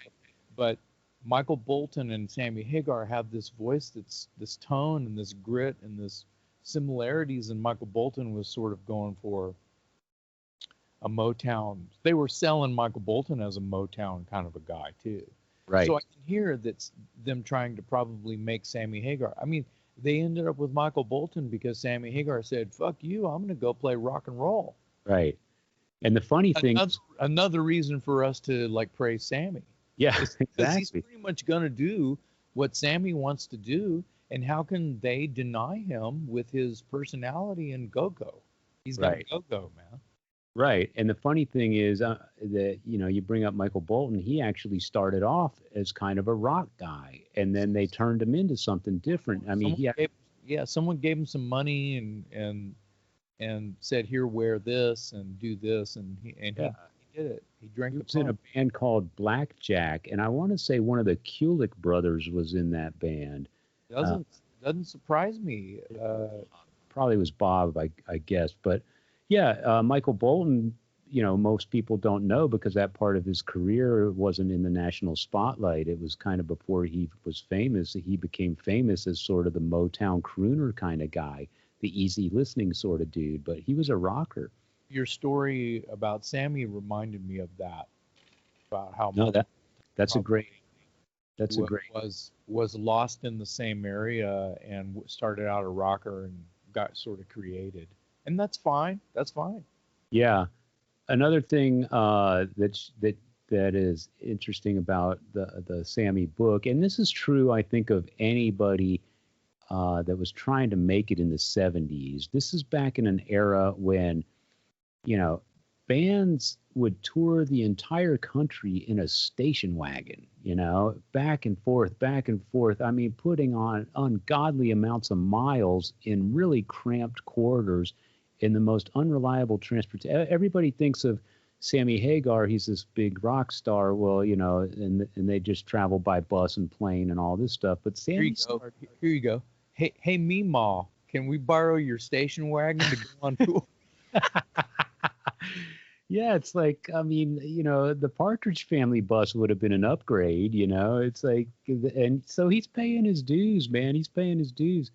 But Michael Bolton and Sammy Hagar have this voice that's this tone and this grit and this similarities, and Michael Bolton was sort of going for a Motown. They were selling Michael Bolton as a Motown kind of a guy too. Right. So I can hear that's them trying to probably make Sammy Hagar. I mean, they ended up with Michael Bolton because Sammy Hagar said, "Fuck you, I'm going to go play rock and roll." Right. And the funny thing, another reason for us to like praise Sammy. Yeah, because he's pretty much going to do what Sammy wants to do, and how can they deny him with his personality and go-go? He's got go-go, man. Right. And the funny thing is that, you know, you bring up Michael Bolton, he actually started off as kind of a rock guy, and then they turned him into something different. I mean, someone gave him some money and said, "Here, wear this and do this," and he did it. He drank. He was in a band called Blackjack, and I want to say one of the Kulick brothers was in that band. Doesn't surprise me. Probably was Bob, I guess, but yeah, Michael Bolton. You know, most people don't know because that part of his career wasn't in the national spotlight. It was kind of before he was famous. He became famous as sort of the Motown crooner kind of guy, the easy listening sort of dude. But he was a rocker. Your story about Sammy reminded me of that. About how that's a great was lost in the same area and started out a rocker and got sort of created, and that's fine. That's fine. Yeah. Another thing that is interesting about the Sammy book, and this is true, I think, of anybody that was trying to make it in the 70s. This is back in an era when, you know, bands would tour the entire country in a station wagon, you know, back and forth. I mean, putting on ungodly amounts of miles in really cramped quarters in the most unreliable transportation. Everybody thinks of Sammy Hagar. He's this big rock star. Well, you know, and they just travel by bus and plane and all this stuff. But Sammy, here you go. Hey, Meemaw, can we borrow your station wagon to go on tour? Yeah, it's like, I mean, you know, the Partridge Family bus would have been an upgrade, you know. It's like, and so he's paying his dues, man. He's paying his dues.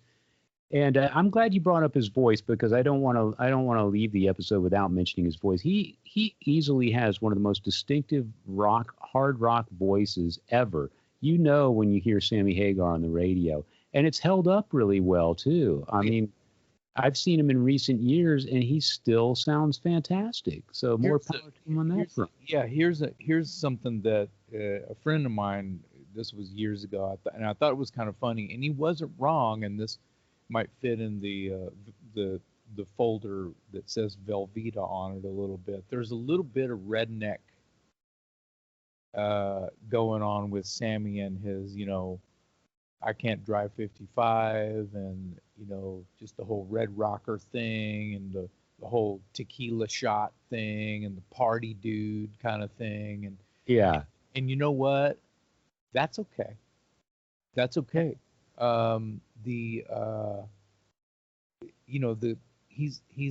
And I'm glad you brought up his voice because I don't want to leave the episode without mentioning his voice. He easily has one of the most distinctive hard rock voices ever. You know when you hear Sammy Hagar on the radio, and it's held up really well too. I mean, I've seen him in recent years, and he still sounds fantastic. So more power to him on that front. Yeah, here's something that a friend of mine. This was years ago, and I thought it was kind of funny, and he wasn't wrong. And this might fit in the folder that says Velveeta on it a little bit. There's a little bit of redneck going on with Sammy and his, I can't drive 55, and just the whole red rocker thing, and the whole tequila shot thing, and the party dude kind of thing, and yeah, and you know what? That's okay. That's okay. He's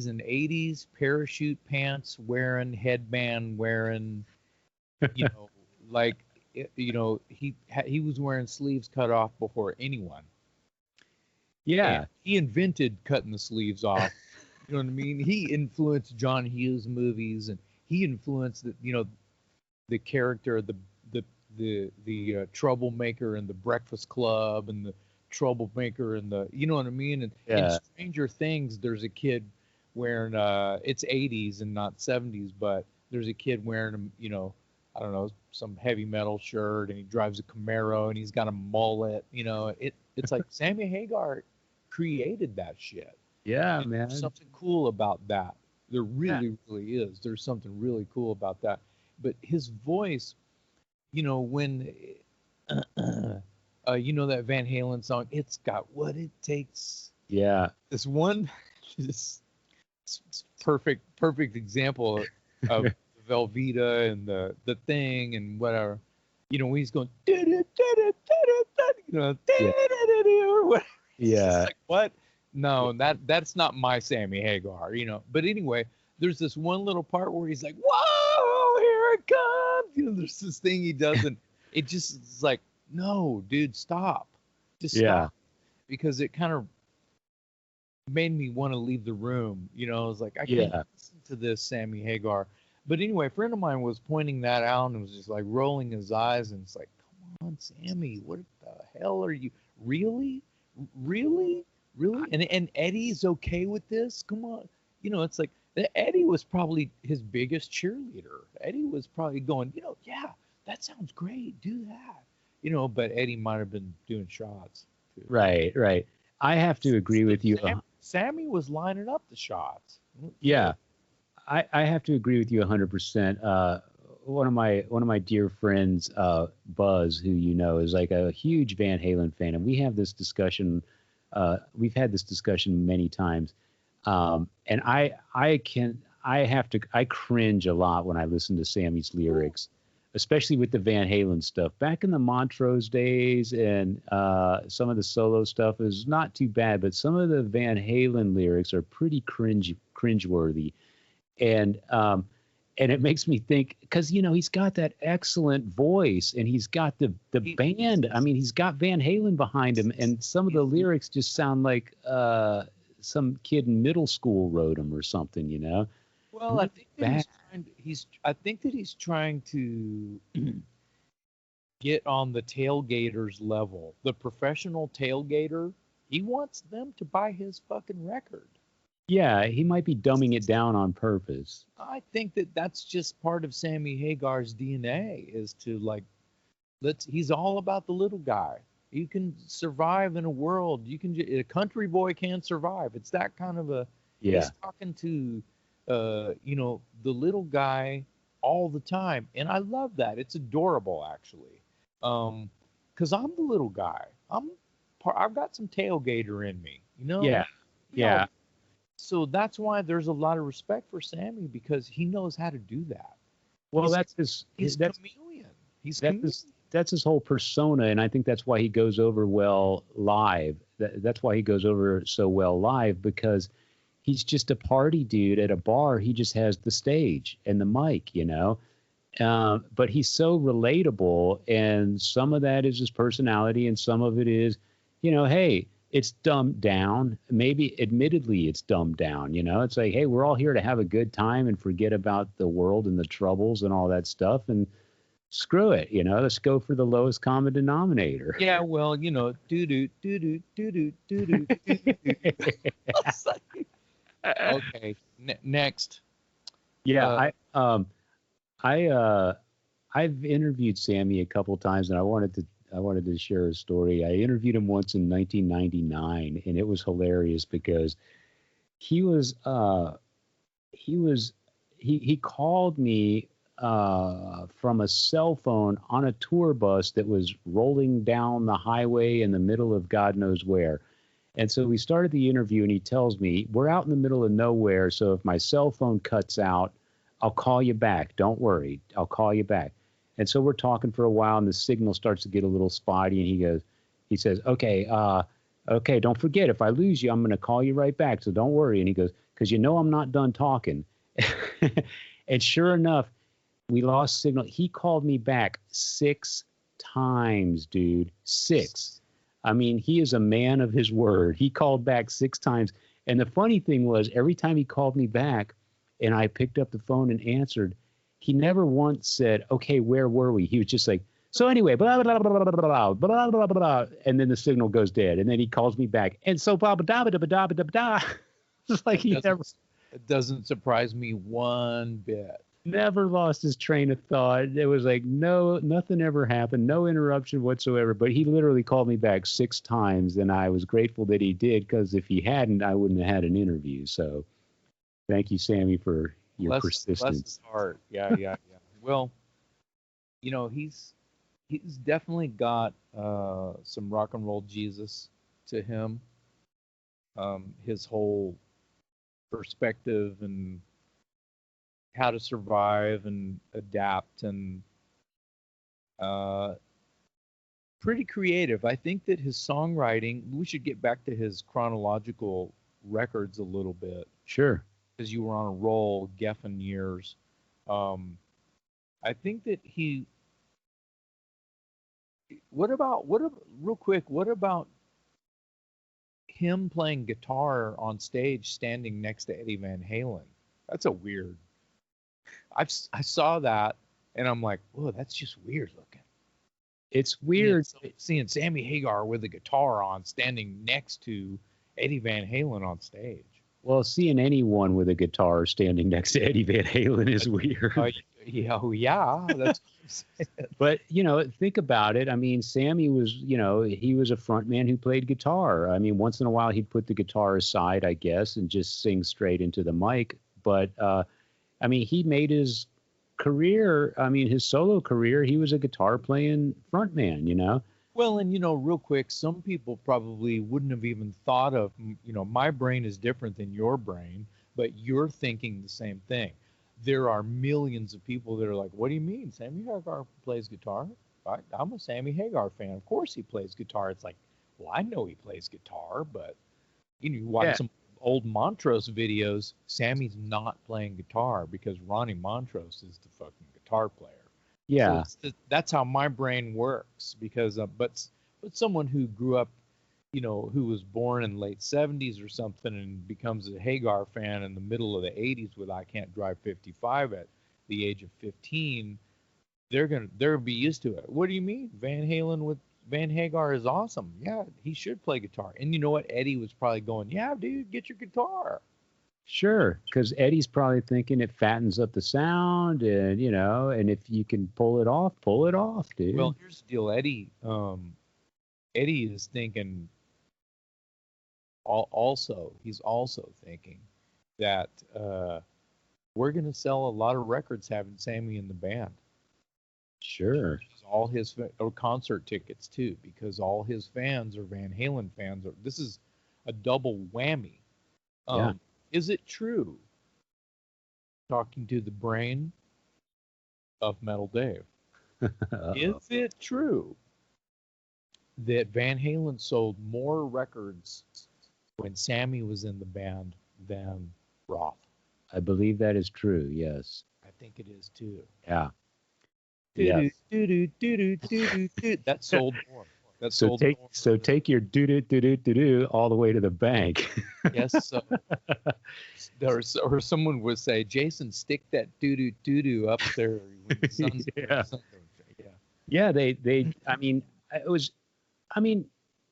an 80s parachute pants wearing, headband wearing, like, he was wearing sleeves cut off before anyone. Yeah. And he invented cutting the sleeves off. You know what I mean? He influenced John Hughes movies, and he influenced the character, the troublemaker in the Breakfast Club, and the troublemaker in the, you know what I mean? And in Stranger Things, there's a kid wearing it's 80s and not 70s, but there's a kid wearing I don't know, some heavy metal shirt, and he drives a Camaro, and he's got a mullet. It's like Sammy Hagar created that shit. Yeah, and man. There's something cool about that. There really is. There's something really cool about that. But his voice, when that Van Halen song, "It's Got What It Takes." Yeah. This one, this perfect example of Velveeta and the thing and whatever. When he's going, yeah. Like, what? No, that's not my Sammy Hagar, But anyway, there's this one little part where he's like, "Whoa, here it comes!" There's this thing he does, and it just is like, no, dude, stop. Just stop. Because it kind of made me want to leave the room. I was like, I can't listen to this Sammy Hagar. But anyway, a friend of mine was pointing that out and was just like rolling his eyes, and it's like, come on, Sammy, what the hell are you? Really? And Eddie's okay with this? Come on. It's like Eddie was probably his biggest cheerleader. Eddie was probably going, yeah, that sounds great. Do that. But Eddie might have been doing shots too. Right. I have to agree with you. Sammy was lining up the shots. Yeah. I have to agree with you 100%. One of my dear friends, Buzz, who is like a huge Van Halen fan, and we have this discussion. We've had this discussion many times, and I cringe a lot when I listen to Sammy's lyrics, especially with the Van Halen stuff. Back in the Montrose days, and some of the solo stuff is not too bad, but some of the Van Halen lyrics are pretty cringeworthy. And it makes me think, because he's got that excellent voice, and he's got the band. I mean, he's got Van Halen behind him, and some of the lyrics just sound like some kid in middle school wrote them or something. Well, I think that he's trying to get on the tailgater's level. The professional tailgater, he wants them to buy his fucking record. Yeah, he might be dumbing it down on purpose. I think that's just part of Sammy Hagar's DNA, is to he's all about the little guy. You can survive in a world. A country boy can survive. It's that kind of a, he's talking to, the little guy all the time. And I love that. It's adorable, actually. 'Cause I'm the little guy. I've got some tailgater in me, Yeah. So that's why there's a lot of respect for Sammy, because he knows how to do that. Well, he's chameleon. That's his whole persona, and I think that's why he goes over well live. That's why he goes over so well live, because he's just a party dude at a bar. He just has the stage and the mic, but he's so relatable, and some of that is his personality, and some of it is, hey, it's dumbed down. Maybe admittedly it's dumbed down, it's like, hey, we're all here to have a good time and forget about the world and the troubles and all that stuff, and screw it, let's go for the lowest common denominator. Yeah, well, doo doo doo doo doo doo doo doo. Okay, next. Yeah, I've interviewed Sammy a couple times, and I wanted to share a story. I interviewed him once in 1999, and it was hilarious because he called me from a cell phone on a tour bus that was rolling down the highway in the middle of God knows where. And so we started the interview, and he tells me, we're out in the middle of nowhere, so if my cell phone cuts out, I'll call you back. Don't worry. I'll call you back. And so we're talking for a while, and the signal starts to get a little spotty, and he says, okay, don't forget, if I lose you, I'm going to call you right back, so don't worry. And he goes, because I'm not done talking. And sure enough, we lost signal. He called me back 6 times, dude. 6. I mean, he is a man of his word. He called back 6 times. And the funny thing was, every time he called me back and I picked up the phone and answered, he never once said, okay, where were we? He was just like, so anyway, blah, blah, blah, blah, blah, blah, blah, blah, blah, and then the signal goes dead. And then he calls me back. And so blah, blah, blah, blah, blah, blah, blah. It's like he never. It doesn't surprise me one bit. Never lost his train of thought. It was like, no, nothing ever happened, no interruption whatsoever. But he literally called me back 6 times, and I was grateful that he did, because if he hadn't, I wouldn't have had an interview. So thank you, Sammy, for your persistence. Bless his heart. Yeah. Well, he's definitely got some rock and roll Jesus to him. His whole perspective and how to survive and adapt, and pretty creative. I think that his songwriting, we should get back to his chronological records a little bit. Sure. Because you were on a roll, Geffen years. I think that what about him playing guitar on stage standing next to Eddie Van Halen? That's a weird. I saw that, and I'm like, whoa, that's just weird looking. It's weird seeing Sammy Hagar with a guitar on, standing next to Eddie Van Halen on stage. Well, seeing anyone with a guitar standing next to Eddie Van Halen is weird. Yeah, that's. But think about it. I mean, Sammy was, he was a front man who played guitar. I mean, once in a while he'd put the guitar aside, I guess, and just sing straight into the mic. But I mean, he made his career. I mean, his solo career. He was a guitar playing front man. Well, and real quick, some people probably wouldn't have even thought of, my brain is different than your brain, but you're thinking the same thing. There are millions of people that are like, what do you mean? Sammy Hagar plays guitar? I'm a Sammy Hagar fan. Of course he plays guitar. It's like, well, I know he plays guitar, but you watch some old Montrose videos, Sammy's not playing guitar because Ronnie Montrose is the fucking guitar player. Yeah. So that's how my brain works, because but someone who grew up, who was born in late 70s or something and becomes a Hagar fan in the middle of the 80s with I Can't Drive 55 at the age of 15, they'll be used to it. What do you mean? Van Halen with Van Hagar is awesome. Yeah, he should play guitar. And you know what? Eddie was probably going, yeah, dude, get your guitar. Sure, because Eddie's probably thinking it fattens up the sound, and and if you can pull it off, dude. Well, here's the deal, Eddie. Eddie is thinking. He's also thinking that we're going to sell a lot of records having Sammy in the band. Sure. All his concert tickets too, because all his fans are Van Halen fans. This is a double whammy. Yeah. Is it true? Talking to the brain of Metal Dave. Is it true that Van Halen sold more records when Sammy was in the band than Roth? I believe that is true, yes. I think it is too. Yeah. That sold more. That So sold take your do all the way to the bank. Yes. So, or someone would say, Jason, stick that doo up there when the sun's Yeah. Yeah. Yeah, I mean, it was I mean,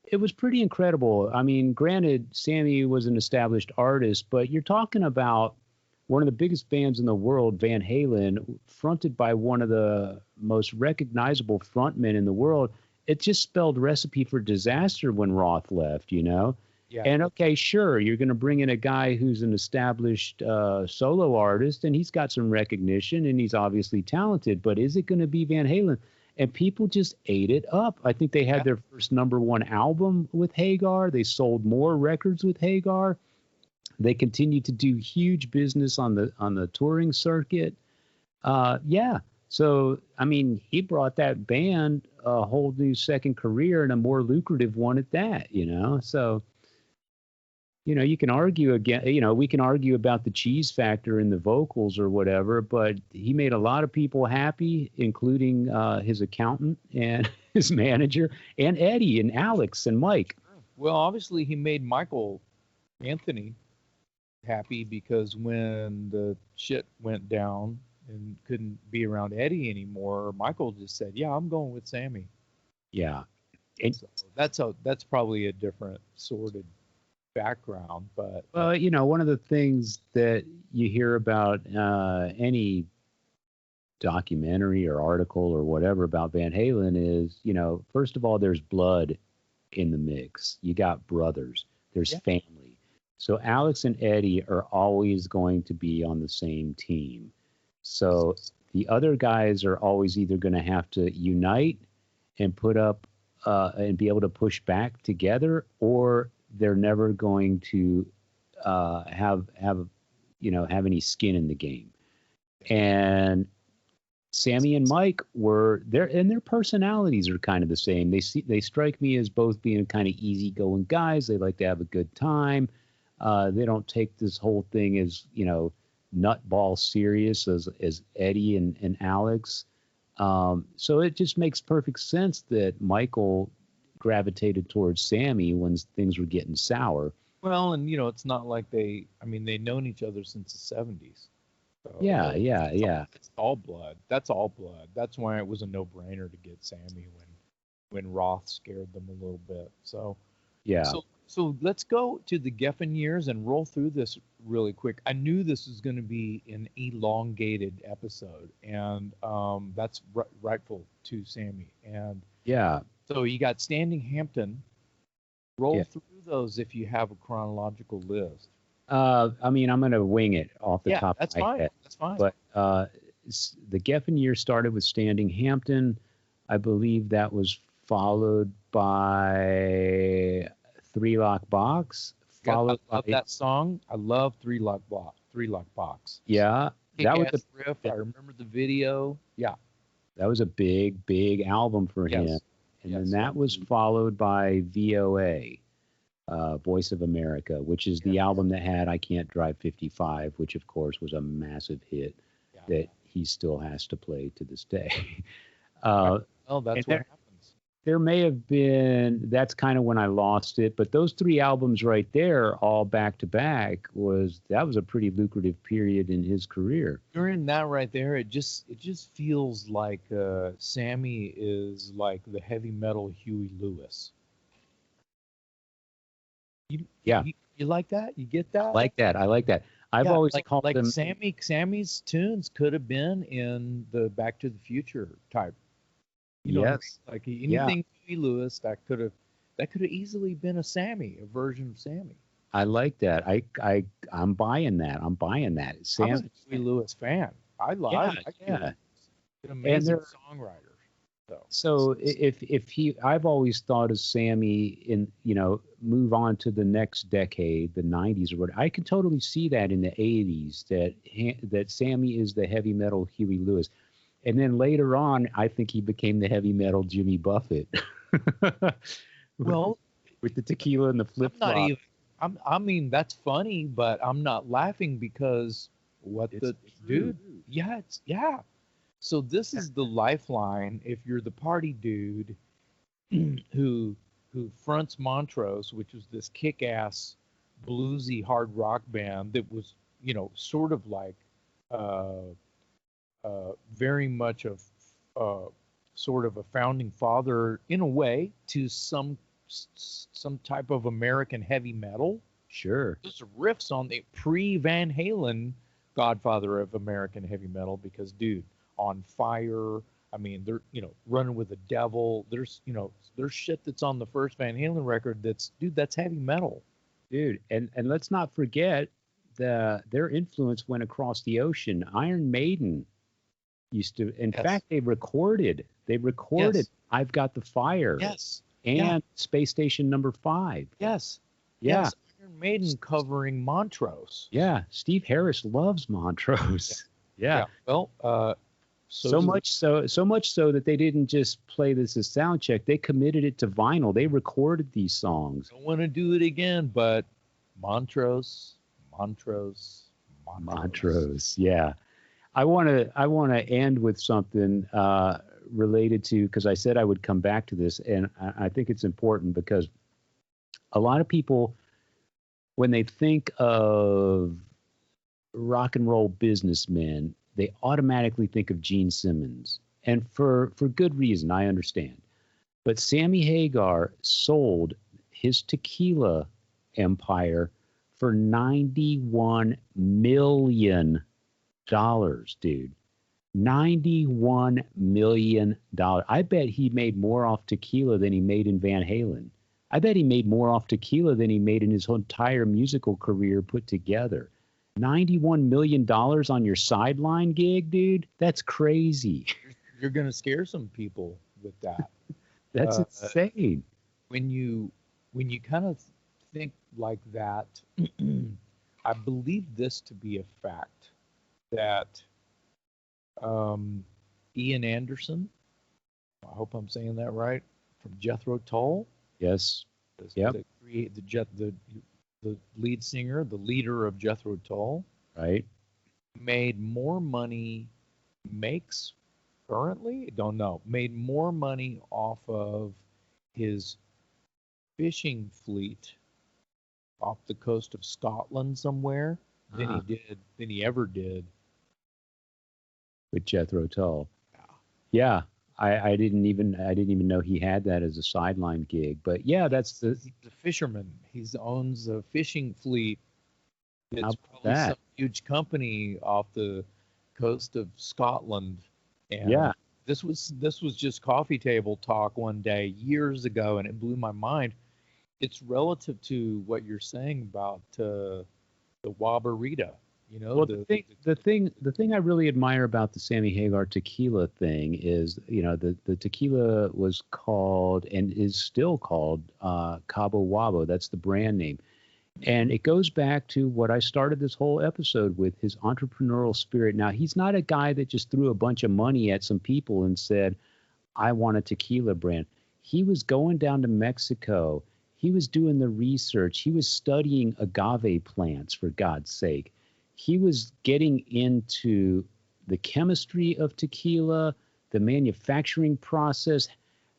it was pretty incredible. I mean, granted, Sammy was an established artist, but you're talking about one of the biggest bands in the world, Van Halen, fronted by one of the most recognizable frontmen in the world. It just spelled recipe for disaster when Roth left, you know? Yeah. And okay, sure, you're going to bring in a guy who's an established solo artist, and he's got some recognition, and he's obviously talented, but is it going to be Van Halen? And people just ate it up. I think they had their first #1 album with Hagar. They sold more records with Hagar. They continued to do huge business on the touring circuit. Yeah. So, I mean, he brought that band a whole new second career and a more lucrative one at that, you know? So, you know, you can argue again, you know, we can argue about the cheese factor in the vocals or whatever, but he made a lot of people happy, including his accountant and his manager and Eddie and Alex and Mike. Well, obviously he made Michael Anthony happy, because when the shit went down and couldn't be around Eddie anymore, Michael just said, yeah, I'm going with Sammy. Yeah. And so that's probably a different sordid background, but well, you know, one of the things that you hear about any documentary or article or whatever about Van Halen is, you know, first of all, there's blood in the mix. You got brothers, there's family. So Alex and Eddie are always going to be on the same team. So the other guys are always either going to have to unite and put up and be able to push back together, or they're never going to have any skin in the game. And Sammy and Mike were there, and their personalities are kind of the same. They strike me as both being kind of easygoing guys. They like to have a good time. They don't take this whole thing as, you know, nutball serious as Eddie and Alex. So it just makes perfect sense that Michael gravitated towards Sammy when things were getting sour. Well, and you know, it's not like they've known each other since the 70s. So Yeah. It's all blood. That's all blood. That's why it was a no-brainer to get Sammy when Roth scared them a little bit. So yeah. So let's go to the Geffen years and roll through this really quick. I knew this was going to be an elongated episode, and that's rightful to Sammy. And yeah. So you got Standing Hampton. Roll through those if you have a chronological list. I mean, I'm going to wing it off the top of my head. That's fine. But the Geffen year started with Standing Hampton. I believe that was followed by Three Lock Box. I love that song. I love Three Lock Box. Yeah. That was a riff. I remember the video. Yeah. That was a big album for him. And then that was followed by VOA, Voice of America, which is the album that had I Can't Drive 55, which, of course, was a massive hit that he still has to play to this day. Well, that's what happens. There may have been, that's kind of when I lost it, but those three albums right there, all back to back, that was a pretty lucrative period in his career. During that right there, it just feels like Sammy is like the heavy metal Huey Lewis. You like that? You get that? I like that. I've always called like them. Sammy's tunes could have been in the Back to the Future type. You know, like anything Huey Lewis that could have easily been a version of Sammy. I like that. I'm buying that. I'm a Huey Lewis fan. I like an amazing songwriter. So I've always thought of Sammy in, you know, move on to the next decade, the 90s or whatever. I could totally see that in the 80s that Sammy is the heavy metal Huey Lewis. And then later on, I think he became the heavy metal Jimmy Buffett. Well, with the tequila and the flip flop. I mean, that's funny, but I'm not laughing because dude. Yeah. So this is the lifeline. If you're the party dude who fronts Montrose, which was this kick-ass bluesy hard rock band that was, sort of like uh, very much of sort of a founding father in a way to some type of American heavy metal. Sure. Those riffs on the pre-Van Halen godfather of American heavy metal, because dude, On Fire, I mean, they're, Running with the Devil, there's shit that's on the first Van Halen record that's heavy metal. Dude, and let's not forget their influence went across the ocean. Iron Maiden used to, in Yes. fact, they recorded Yes. I've Got the Fire. Yes. And Yeah. Space Station Number 5. Yes. Yeah. Yes. Iron Maiden covering Montrose. Yeah. Steve Harris loves Montrose. Yeah. Well, So much so that they didn't just play this as sound check. They committed it to vinyl. They recorded these songs. Don't want to do it again, but Montrose. Yeah. I want to end with something related to, because I said I would come back to this, and I think it's important because a lot of people, when they think of rock and roll businessmen, they automatically think of Gene Simmons, and for good reason, I understand. But Sammy Hagar sold his tequila empire for $91 million, dude. $91 million. I bet he made more off tequila than he made in Van Halen. I bet he made more off tequila than he made in his entire musical career put together. $91 million on your sideline gig, dude? That's crazy. You're going to scare some people with that. That's insane. When you kind of think like that, I believe this to be a fact that Ian Anderson, I hope I'm saying that right, from Jethro Tull. Yes. The lead singer, the leader of Jethro Tull, right, made more money, made more money off of his fishing fleet off the coast of Scotland somewhere than he ever did with Jethro Tull. Yeah. I didn't even know he had that as a sideline gig. But yeah, he's a fisherman. He owns a fishing fleet. It's probably some huge company off the coast of Scotland. And yeah, this was just coffee table talk one day years ago, and it blew my mind. It's relative to what you're saying about the Wabarita. Well, the thing I really admire about the Sammy Hagar tequila thing is, the tequila was called and is still called Cabo Wabo. That's the brand name. And it goes back to what I started this whole episode with, his entrepreneurial spirit. Now, he's not a guy that just threw a bunch of money at some people and said, I want a tequila brand. He was going down to Mexico. He was doing the research. He was studying agave plants, for God's sake. He was getting into the chemistry of tequila, the manufacturing process.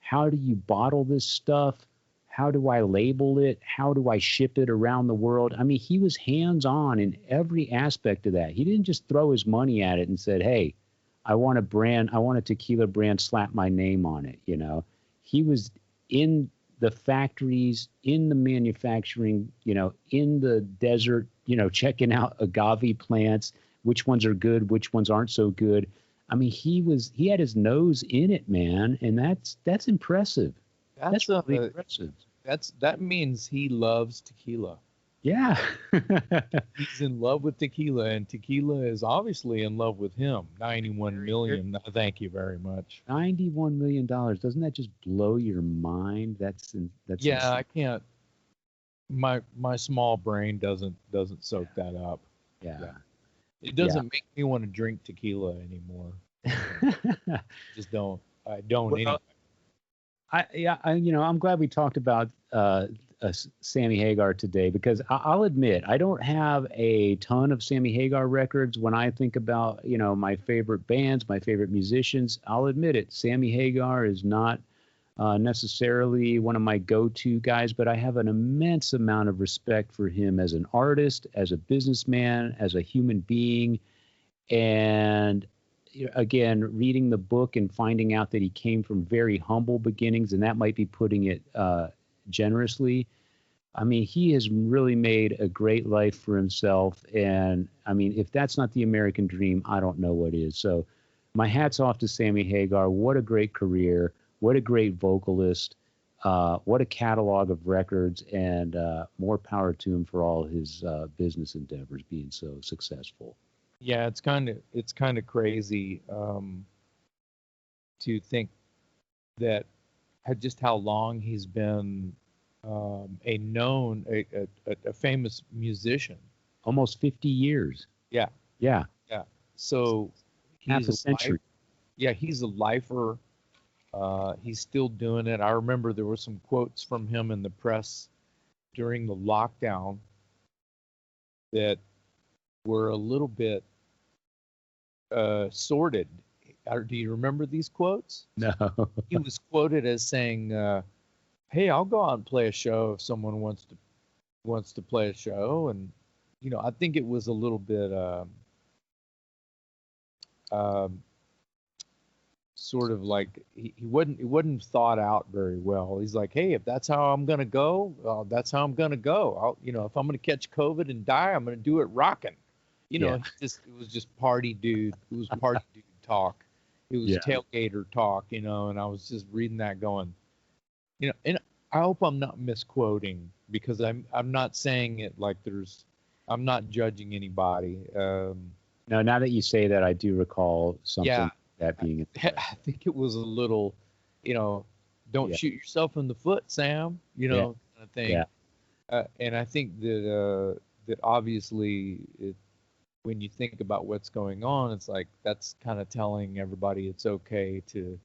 How do you bottle this stuff? How do I label it? How do I ship it around the world? I mean, he was hands-on in every aspect of that. He didn't just throw his money at it and said, hey, I want a tequila brand, slap my name on it, He was in the factories, in the manufacturing, in the desert, checking out agave plants, which ones are good, which ones aren't so good. I mean, he had his nose in it, man, and that's impressive. That's really impressive. That means he loves tequila. Yeah. He's in love with tequila, and tequila is obviously in love with him. 91 million. Thank you very much. $91 million. Doesn't that just blow your mind? That's yeah, insane. I can't. My small brain doesn't soak that up. Yeah. It doesn't make me want to drink tequila anymore. Just don't. I don't anyway. I'm glad we talked about Sammy Hagar today, because I'll admit I don't have a ton of Sammy Hagar records. When I think about my favorite bands, my favorite musicians, I'll admit it. Sammy Hagar is not necessarily one of my go-to guys, but I have an immense amount of respect for him as an artist, as a businessman, as a human being. And again, reading the book and finding out that he came from very humble beginnings, and that might be putting it generously. I mean, he has really made a great life for himself. And I mean, if that's not the American dream, I don't know what is. So my hat's off to Sammy Hagar. What a great career. What a great vocalist. What a catalog of records, and more power to him for all his business endeavors being so successful. Yeah, it's kind of crazy to think that just how long he's been a famous musician. Almost 50 years. Yeah. Yeah. Yeah. So half a century. He's a lifer. He's still doing it. I remember there were some quotes from him in the press during the lockdown that were a little bit sordid. Do you remember these quotes? No. He was quoted as saying, "Hey, I'll go out and play a show if someone wants to play a show." And I think it was a little bit sort of like he wasn't thought out very well. He's like, "Hey, if that's how I'm gonna go, that's how I'm gonna go. If I'm gonna catch COVID and die, I'm gonna do it rocking." It was just party dude. It was party dude talk. It was tailgater talk. And I was just reading that going, and I hope I'm not misquoting, because I'm not saying it like I'm not judging anybody. No, now that you say that, I do recall something that being. I think it was a little, don't shoot yourself in the foot, Sam. Kind of thing. Yeah. And I think that obviously when you think about what's going on, it's like that's kind of telling everybody it's okay to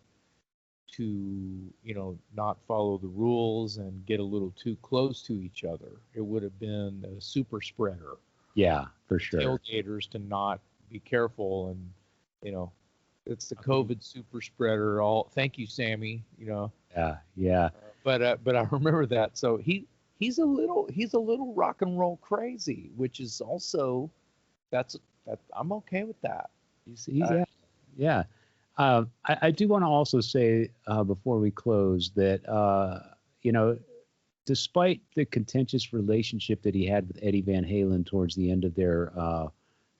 not follow the rules and get a little too close to each other. It would have been a super spreader. Yeah, for sure. Tailgaters to not be careful, and it's the COVID super spreader. Thank you, Sammy. Yeah. But I remember that. So he's a little rock and roll crazy, which is also that I'm okay with that. Yeah. I do want to also say before we close that despite the contentious relationship that he had with Eddie Van Halen towards the end of their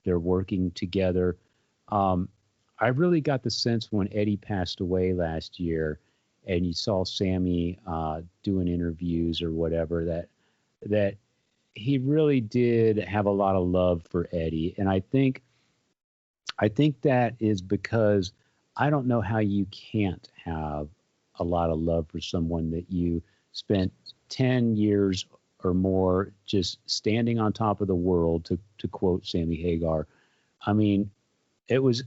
working together, I really got the sense when Eddie passed away last year, and you saw Sammy doing interviews or whatever, that he really did have a lot of love for Eddie. And I think that is because I don't know how you can't have a lot of love for someone that you spent 10 years or more just standing on top of the world, to quote Sammy Hagar. I mean, it was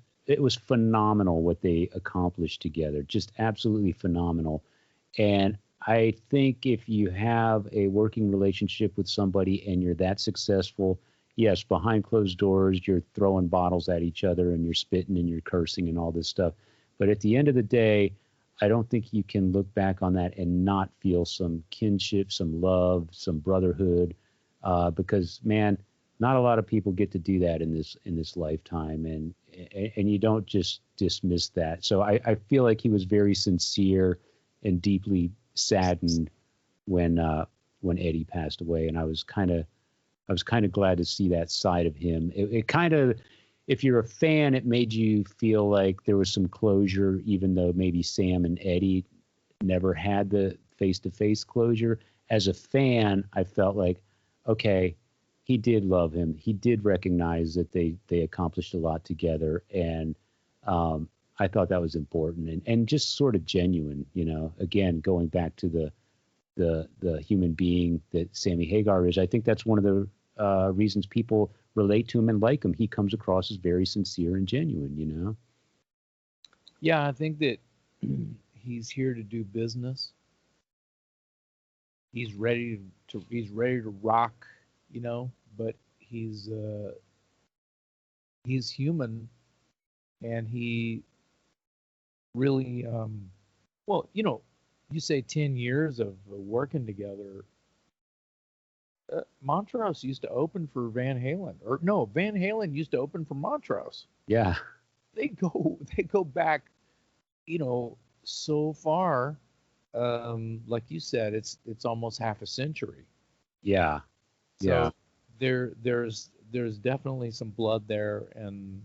phenomenal what they accomplished together, just absolutely phenomenal. And I think if you have a working relationship with somebody and you're that successful, yes, behind closed doors, you're throwing bottles at each other and you're spitting and you're cursing and all this stuff. But at the end of the day, I don't think you can look back on that and not feel some kinship, some love, some brotherhood, because, man, not a lot of people get to do that in this lifetime, and you don't just dismiss that. So I feel like he was very sincere and deeply saddened when Eddie passed away, and I was kind of glad to see that side of him. It kind of, if you're a fan, it made you feel like there was some closure, even though maybe Sam and Eddie never had the face-to-face closure. As a fan, I felt like, okay, he did love him. He did recognize that they accomplished a lot together, and I thought that was important and just sort of genuine. Again, going back to the human being that Sammy Hagar is, I think that's one of the reasons people relate to him and like him. He comes across as very sincere and genuine. Yeah, I think that he's here to do business. He's ready to rock, but he's human, and he really you say 10 years of working together. Montrose used to open for Van Halen, or no, Van Halen used to open for Montrose. Yeah. They go back, so far. Like you said, it's almost half a century. Yeah. Yeah. So there's definitely some blood there, and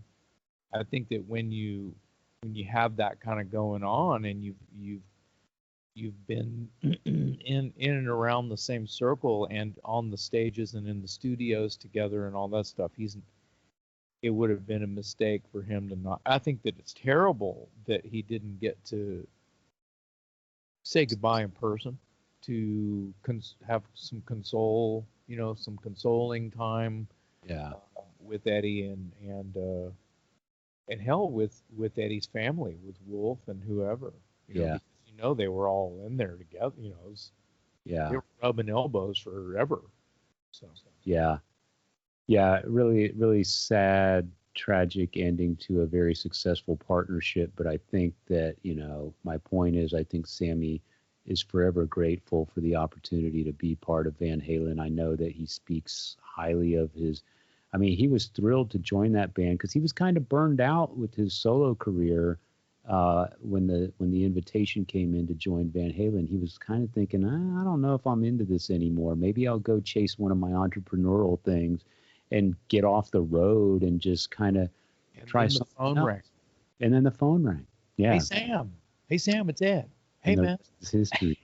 I think that when you have that kind of going on, and you've been in and around the same circle and on the stages and in the studios together and all that stuff, it would have been a mistake for him to not. I think that it's terrible that he didn't get to say goodbye in person, to have some some consoling time. Yeah. With Eddie and hell with Eddie's family, with Wolf and whoever, Yeah. because they were all in there together. Yeah. They were rubbing elbows forever. So Yeah. Yeah. Really, really sad, tragic ending to a very successful partnership. But I think that, my point is, I think Sammy is forever grateful for the opportunity to be part of Van Halen. I know that he speaks highly of he was thrilled to join that band because he was kind of burned out with his solo career. When the invitation came in to join Van Halen, he was kind of thinking, I don't know if I'm into this anymore. Maybe I'll go chase one of my entrepreneurial things and get off the road and just kind of try something phone else. rang. And then the phone rang. Yeah. Hey Sam, it's Ed. Hey And the man. rest is history.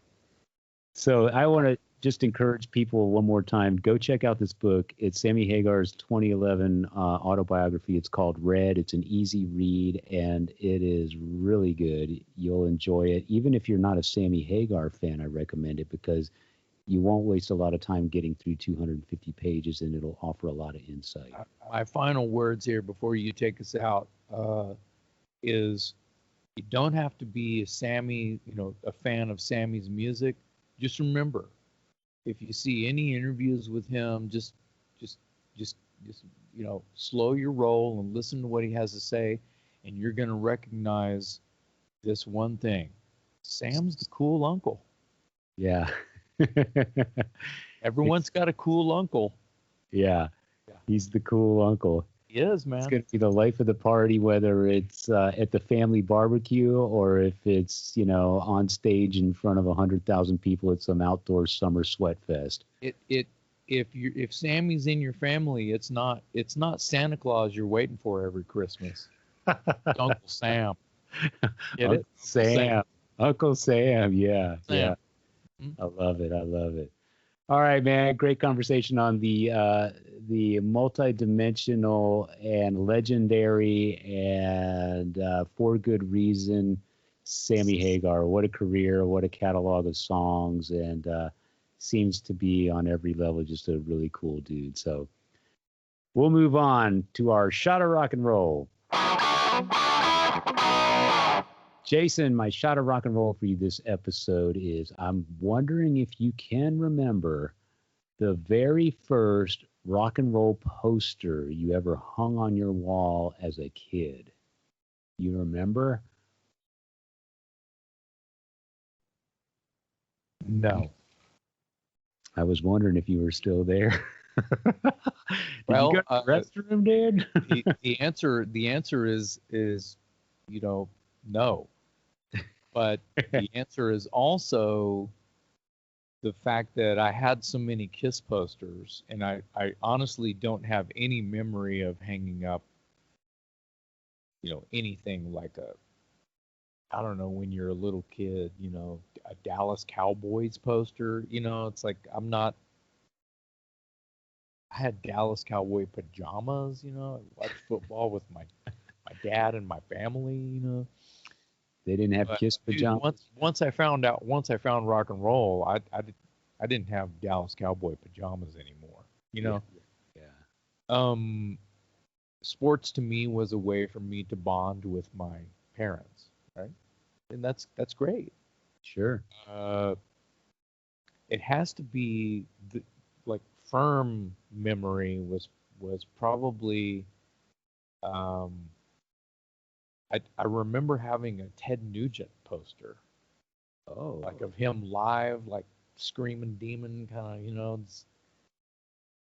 So I want to just encourage people one more time, go check out this book. It's Sammy Hagar's 2011 autobiography. It's called Red. It's an easy read, and it is really good. You'll enjoy it. Even if you're not a Sammy Hagar fan, I recommend it because you won't waste a lot of time getting through 250 pages, and it'll offer a lot of insight. My final words here before you take us out is you don't have to be a fan of Sammy's music. Just remember, if you see any interviews with him, just slow your roll and listen to what he has to say, and you're going to recognize this one thing: Sam's the cool uncle. Yeah. Everyone's got a cool uncle. Yeah. He's the cool uncle. He is, man. It's going to be the life of the party, whether it's at the family barbecue or if it's, on stage in front of 100,000 people at some outdoor summer sweat fest. If Sammy's in your family, it's not Santa Claus you're waiting for every Christmas. It's Uncle Sam. Get it? Sam. Uncle Sam. Yeah. Sam. Yeah. I love it. I love it. All right, man. Great conversation on the multi-dimensional and legendary and for good reason Sammy Hagar. What a career! What a catalog of songs, and seems to be on every level just a really cool dude. So we'll move on to our shot of rock and roll. Jason, my shot of rock and roll for you this episode is, I'm wondering if you can remember the very first rock and roll poster you ever hung on your wall as a kid. You remember? No. I was wondering if you were still there. Did Well, you go to the restroom, dude? the answer is no. But the answer is also the fact that I had so many Kiss posters, and I honestly don't have any memory of hanging up, anything like I don't know, when you're a little kid, a Dallas Cowboys poster, it's like I had Dallas Cowboy pajamas, I watched football with my dad and my family, They didn't have Kiss pajamas. Dude, once I found rock and roll, I didn't have Dallas Cowboy pajamas anymore. Yeah. Sports to me was a way for me to bond with my parents, right? And that's great. Sure. It has to be firm memory was probably. I remember having a Ted Nugent poster Oh. like of him live, like screaming demon kind of,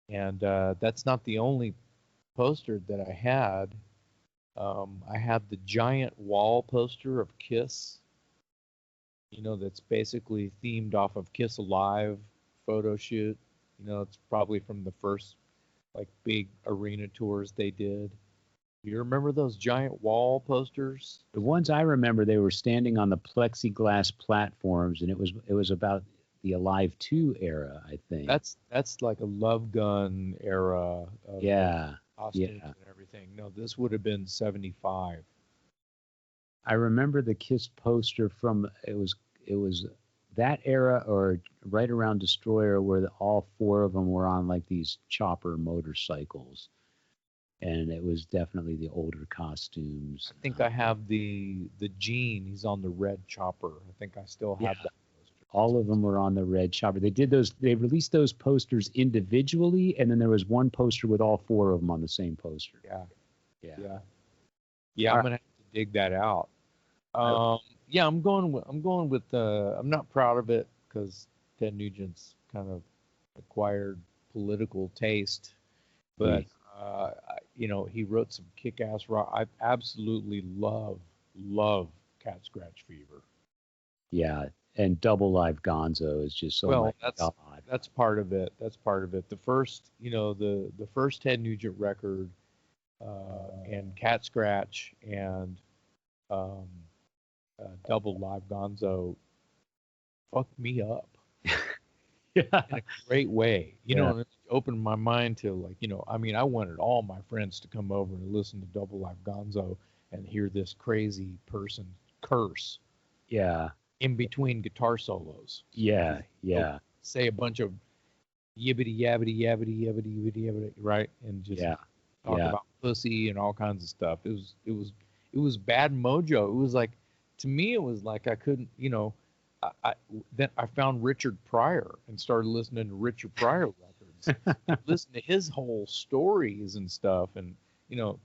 and that's not the only poster that I had. I had the giant wall poster of Kiss, that's basically themed off of Kiss Alive photo shoot. It's probably from the first like big arena tours they did. Do you remember those giant wall posters? The ones I remember, they were standing on the plexiglass platforms, and it was about the Alive 2 era, I think. That's like a Love Gun era of Yeah, costumes yeah. and everything. No, this would have been 75. I remember the Kiss poster from it was that era or right around Destroyer where all four of them were on like these chopper motorcycles, and it was definitely the older costumes. I think I have the Gene. He's on the red chopper. I think I still have Yeah. that poster. All of them were on the red chopper. They released those posters individually, and then there was one poster with all four of them on the same poster. Yeah, Yeah. yeah, yeah. I'm All gonna have to dig that out. right. Yeah, I'm going with. I'm not proud of it because Ted Nugent's kind of acquired political taste, but Jeez. he wrote some kick-ass rock. I absolutely love Cat Scratch Fever. Yeah, and Double Live Gonzo is just so Well, my God. that's part of it. That's part of it. The first, the first Ted Nugent record, and Cat Scratch and um, Double Live Gonzo fucked me up Yeah. in a great way. Yeah. And it opened my mind to like, I mean, I wanted all my friends to come over and listen to Double Live Gonzo and hear this crazy person curse Yeah. in between guitar solos. Yeah. Yeah. Say a bunch of yibbity yabbity yabbity yabbity yabbity yabbity, right? And just Yeah. talk Yeah. about pussy and all kinds of stuff. It was bad mojo. It was like, to me, it was like I couldn't, then I found Richard Pryor and started listening to Richard Pryor records, and listen to his whole stories and stuff. And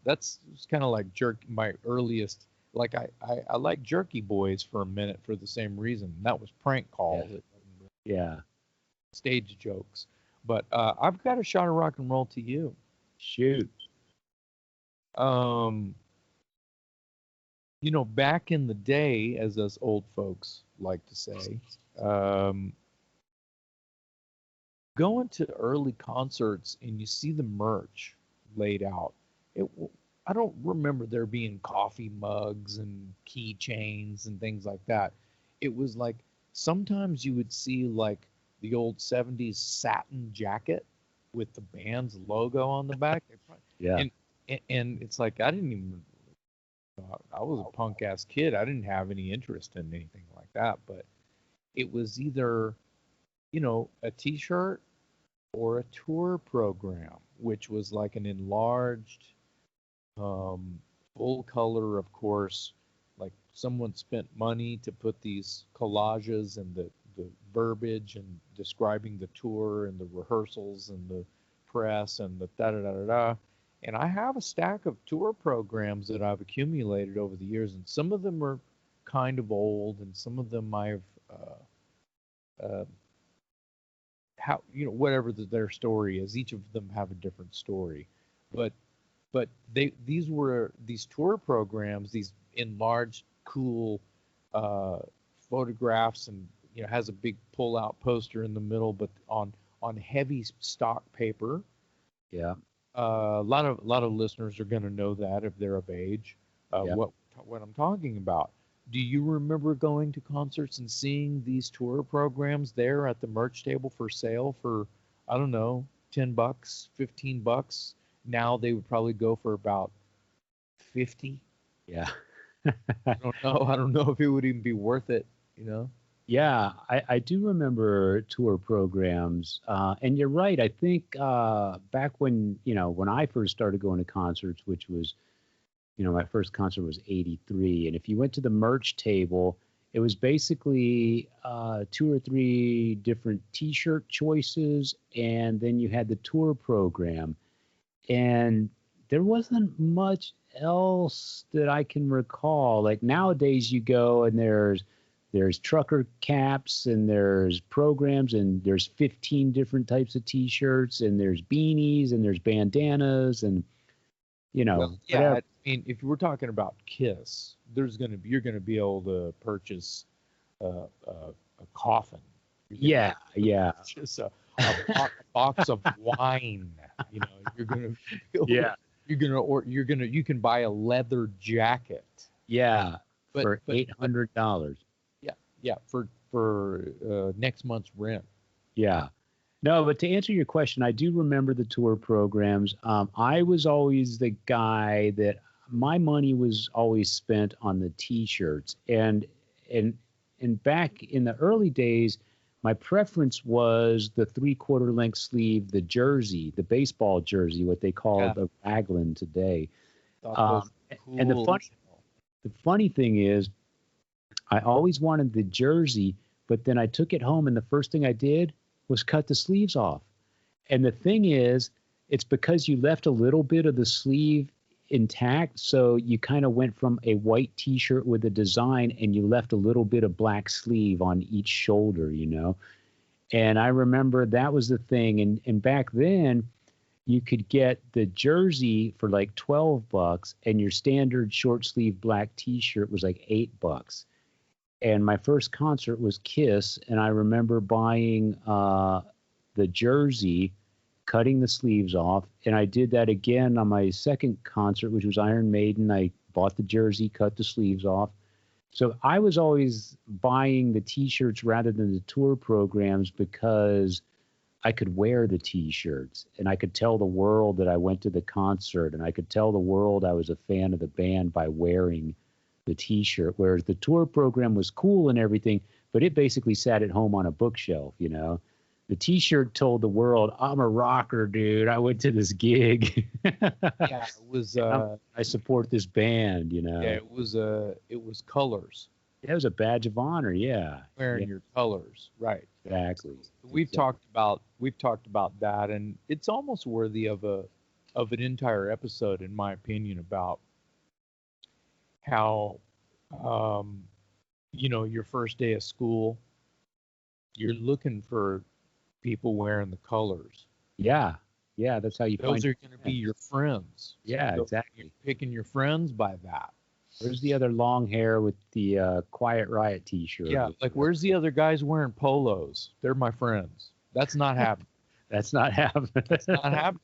that's kind of like my earliest. Like I like Jerky Boys for a minute for the same reason. That was prank calls. Yeah. It wasn't really Yeah. stage jokes. But I've got a shot of rock and roll to you. Shoot. Um, back in the day, as us old folks like to say, um, going to early concerts and you see the merch laid out. I don't remember there being coffee mugs and keychains and things like that. It was like sometimes you would see like the old 70s satin jacket with the band's logo on the back. Yeah. And it's like I didn't even I was a punk ass kid. I didn't have any interest in anything like that, but it was either, a t-shirt or a tour program, which was like an enlarged, full color, of course. Like someone spent money to put these collages and the verbiage and describing the tour and the rehearsals and the press and the da da da da da. And I have a stack of tour programs that I've accumulated over the years, and some of them are kind of old, and some of them I've whatever their story is. Each of them have a different story, but these tour programs, these enlarged cool photographs, and has a big pull out poster in the middle, but on heavy stock paper. Yeah. A lot of listeners are going to know that if they're of age. Yeah. What I'm talking about. Do you remember going to concerts and seeing these tour programs there at the merch table for sale for, I don't know, $10, $15? Now they would probably go for about 50. Yeah. I don't know. I don't know if it would even be worth it. Yeah, I do remember tour programs, and you're right. I think back when when I first started going to concerts, which was my first concert was '83, and if you went to the merch table, it was basically 2 or 3 different T-shirt choices, and then you had the tour program, and there wasn't much else that I can recall. Like nowadays, you go and there's there's trucker caps, and there's programs, and there's 15 different types of T-shirts, and there's beanies, and there's bandanas, and Well, yeah, whatever. I mean, if we're talking about Kiss, you're gonna be able to purchase a coffin. Yeah, yeah, Just a box of wine. You're gonna be able yeah, you can buy a leather jacket. yeah, But for but $800. yeah, for next month's rent. Yeah. No, but to answer your question, I do remember the tour programs. I was always the guy that my money was always spent on the T-shirts, and and back in the early days, my preference was the 3/4 length sleeve, the jersey, the baseball jersey, what they call Yeah. the raglan today. Thought those were And cool. the funny thing is, I always wanted the jersey, but then I took it home, and the first thing I did was cut the sleeves off. And the thing is, it's because you left a little bit of the sleeve intact, so you kind of went from a white T-shirt with a design, and you left a little bit of black sleeve on each shoulder. And I remember that was the thing. And back then, you could get the jersey for like $12, and your standard short sleeve black T-shirt was like $8. And my first concert was Kiss, and I remember buying the jersey, cutting the sleeves off, and I did that again on my second concert, which was Iron Maiden. I bought the jersey, cut the sleeves off. So I was always buying the T-shirts rather than the tour programs because I could wear the T-shirts, and I could tell the world that I went to the concert, and I could tell the world I was a fan of the band by wearing the T-shirt, whereas the tour program was cool and everything, but it basically sat at home on a bookshelf. The T-shirt told the world, I'm a rocker, dude. I went to this gig. Yeah, it was. I support this band. Yeah, it was. It was colors. It was a badge of honor. Yeah, Wearing your colors, right? exactly. We've talked about that, and it's almost worthy of an entire episode, in my opinion, about how your first day of school, you're looking for people wearing the colors. Yeah, that's how you Those find are going to be your friends. Yeah, So exactly. You're picking your friends by that. Where's the other long hair with the Quiet Riot T-shirt? Yeah, like where's the other guys wearing polos? They're my friends. That's not happening. That's not happening. That's not happening.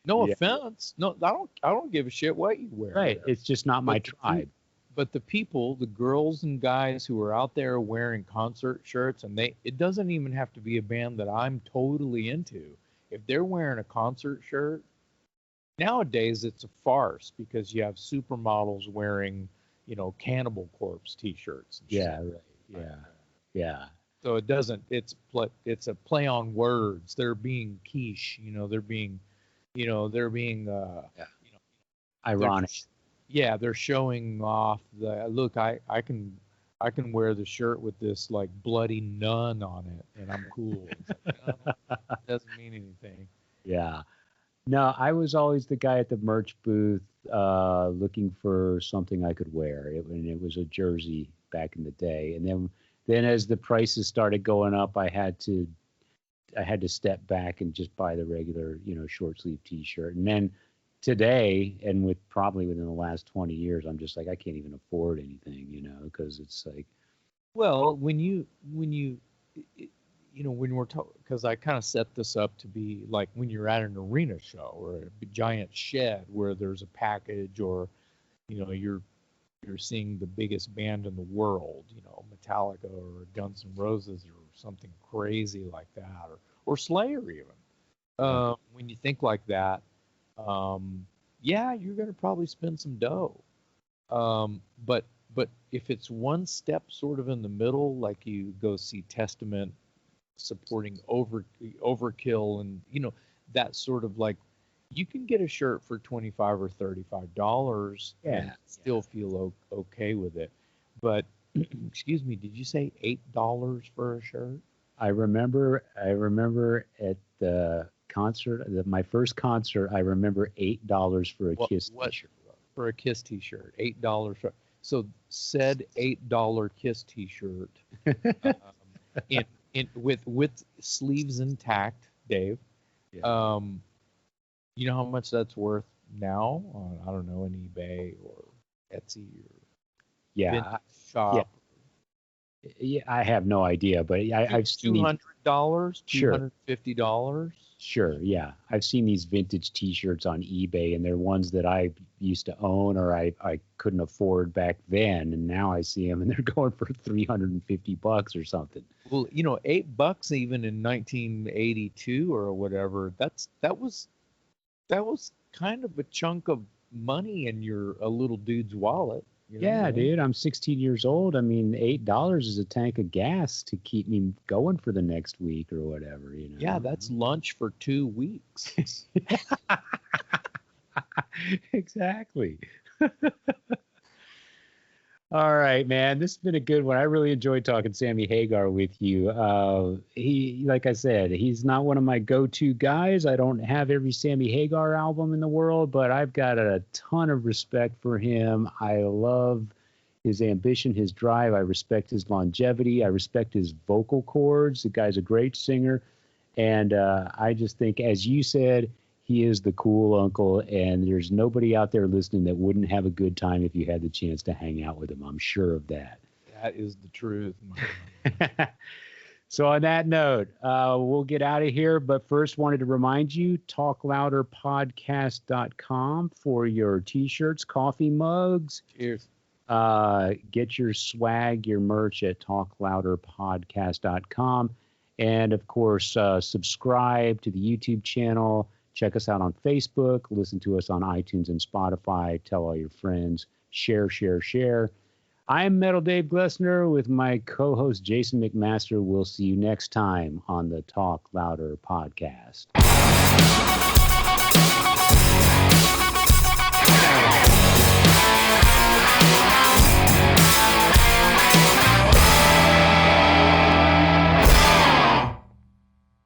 No Yeah. offense. No, I don't give a shit what you wear. Right. It's just not my tribe. But the people, the girls and guys who are out there wearing concert shirts, and it doesn't even have to be a band that I'm totally into. If they're wearing a concert shirt, nowadays it's a farce because you have supermodels wearing, Cannibal Corpse T-shirts. And Yeah, shit. right. Yeah. So it doesn't. It's a play on words. They're being quiche. They're being, Ironic. They're showing off the look. I can wear the shirt with this like bloody nun on it, and I'm cool. It doesn't mean anything. Yeah. No, I was always the guy at the merch booth looking for something I could wear. And it was a jersey back in the day. And then as the prices started going up, I had to step back and just buy the regular, short sleeve T-shirt. And then today, and within the last 20 years, I'm just like, I can't even afford anything, because it's like, well, when we're talking, because I kind of set this up to be like when you're at an arena show or a giant shed where there's a package, or you're seeing the biggest band in the world, Metallica or Guns N' Roses or something crazy like that, or Slayer even. When you think like that, you're going to probably spend some dough. But if it's one step sort of in the middle, like you go see Testament supporting Overkill, and that sort of like, you can get a shirt for $25 or $35 and still feel okay with it. But excuse me, did you say $8 for a shirt? I remember at the concert, my first concert, I remember $8 for a Kiss T-shirt. For a Kiss T-shirt, $8 for. So said $8 Kiss T-shirt, um, with sleeves intact, Dave. Yeah. You know how much that's worth now on, I don't know, an eBay or Etsy or Yeah. vintage shop? Yeah, I have no idea, but I've seen $200, Sure. $250. Sure, yeah. I've seen these vintage T-shirts on eBay, and they're ones that I used to own or I couldn't afford back then, and now I see them and they're going for $350 or something. Well, you know, $8 even in 1982 or whatever. That was kind of a chunk of money in a little dude's wallet. You know? Yeah, dude, I'm 16 years old. I mean, $8 is a tank of gas to keep me going for the next week or whatever, you know. Yeah, that's lunch for 2 weeks. Exactly. All right, man. This has been a good one. I really enjoyed talking Sammy Hagar with you. He, like I said, he's not one of my go-to guys. I don't have every Sammy Hagar album in the world, but I've got a ton of respect for him. I love his ambition, his drive. I respect his longevity. I respect his vocal cords. The guy's a great singer. And I just think, as you said, he is the cool uncle, and there's nobody out there listening that wouldn't have a good time if you had the chance to hang out with him. I'm sure of that. That is the truth. So on that note, we'll get out of here. But first, wanted to remind you, talklouderpodcast.com for your T-shirts, coffee mugs. Cheers. Get your swag, your merch at talklouderpodcast.com. And, of course, subscribe to the YouTube channel. Check us out on Facebook. Listen to us on iTunes and Spotify. Tell all your friends. Share, share, share. I'm Metal Dave Glessner with my co-host Jason McMaster. We'll see you next time on the Talk Louder podcast.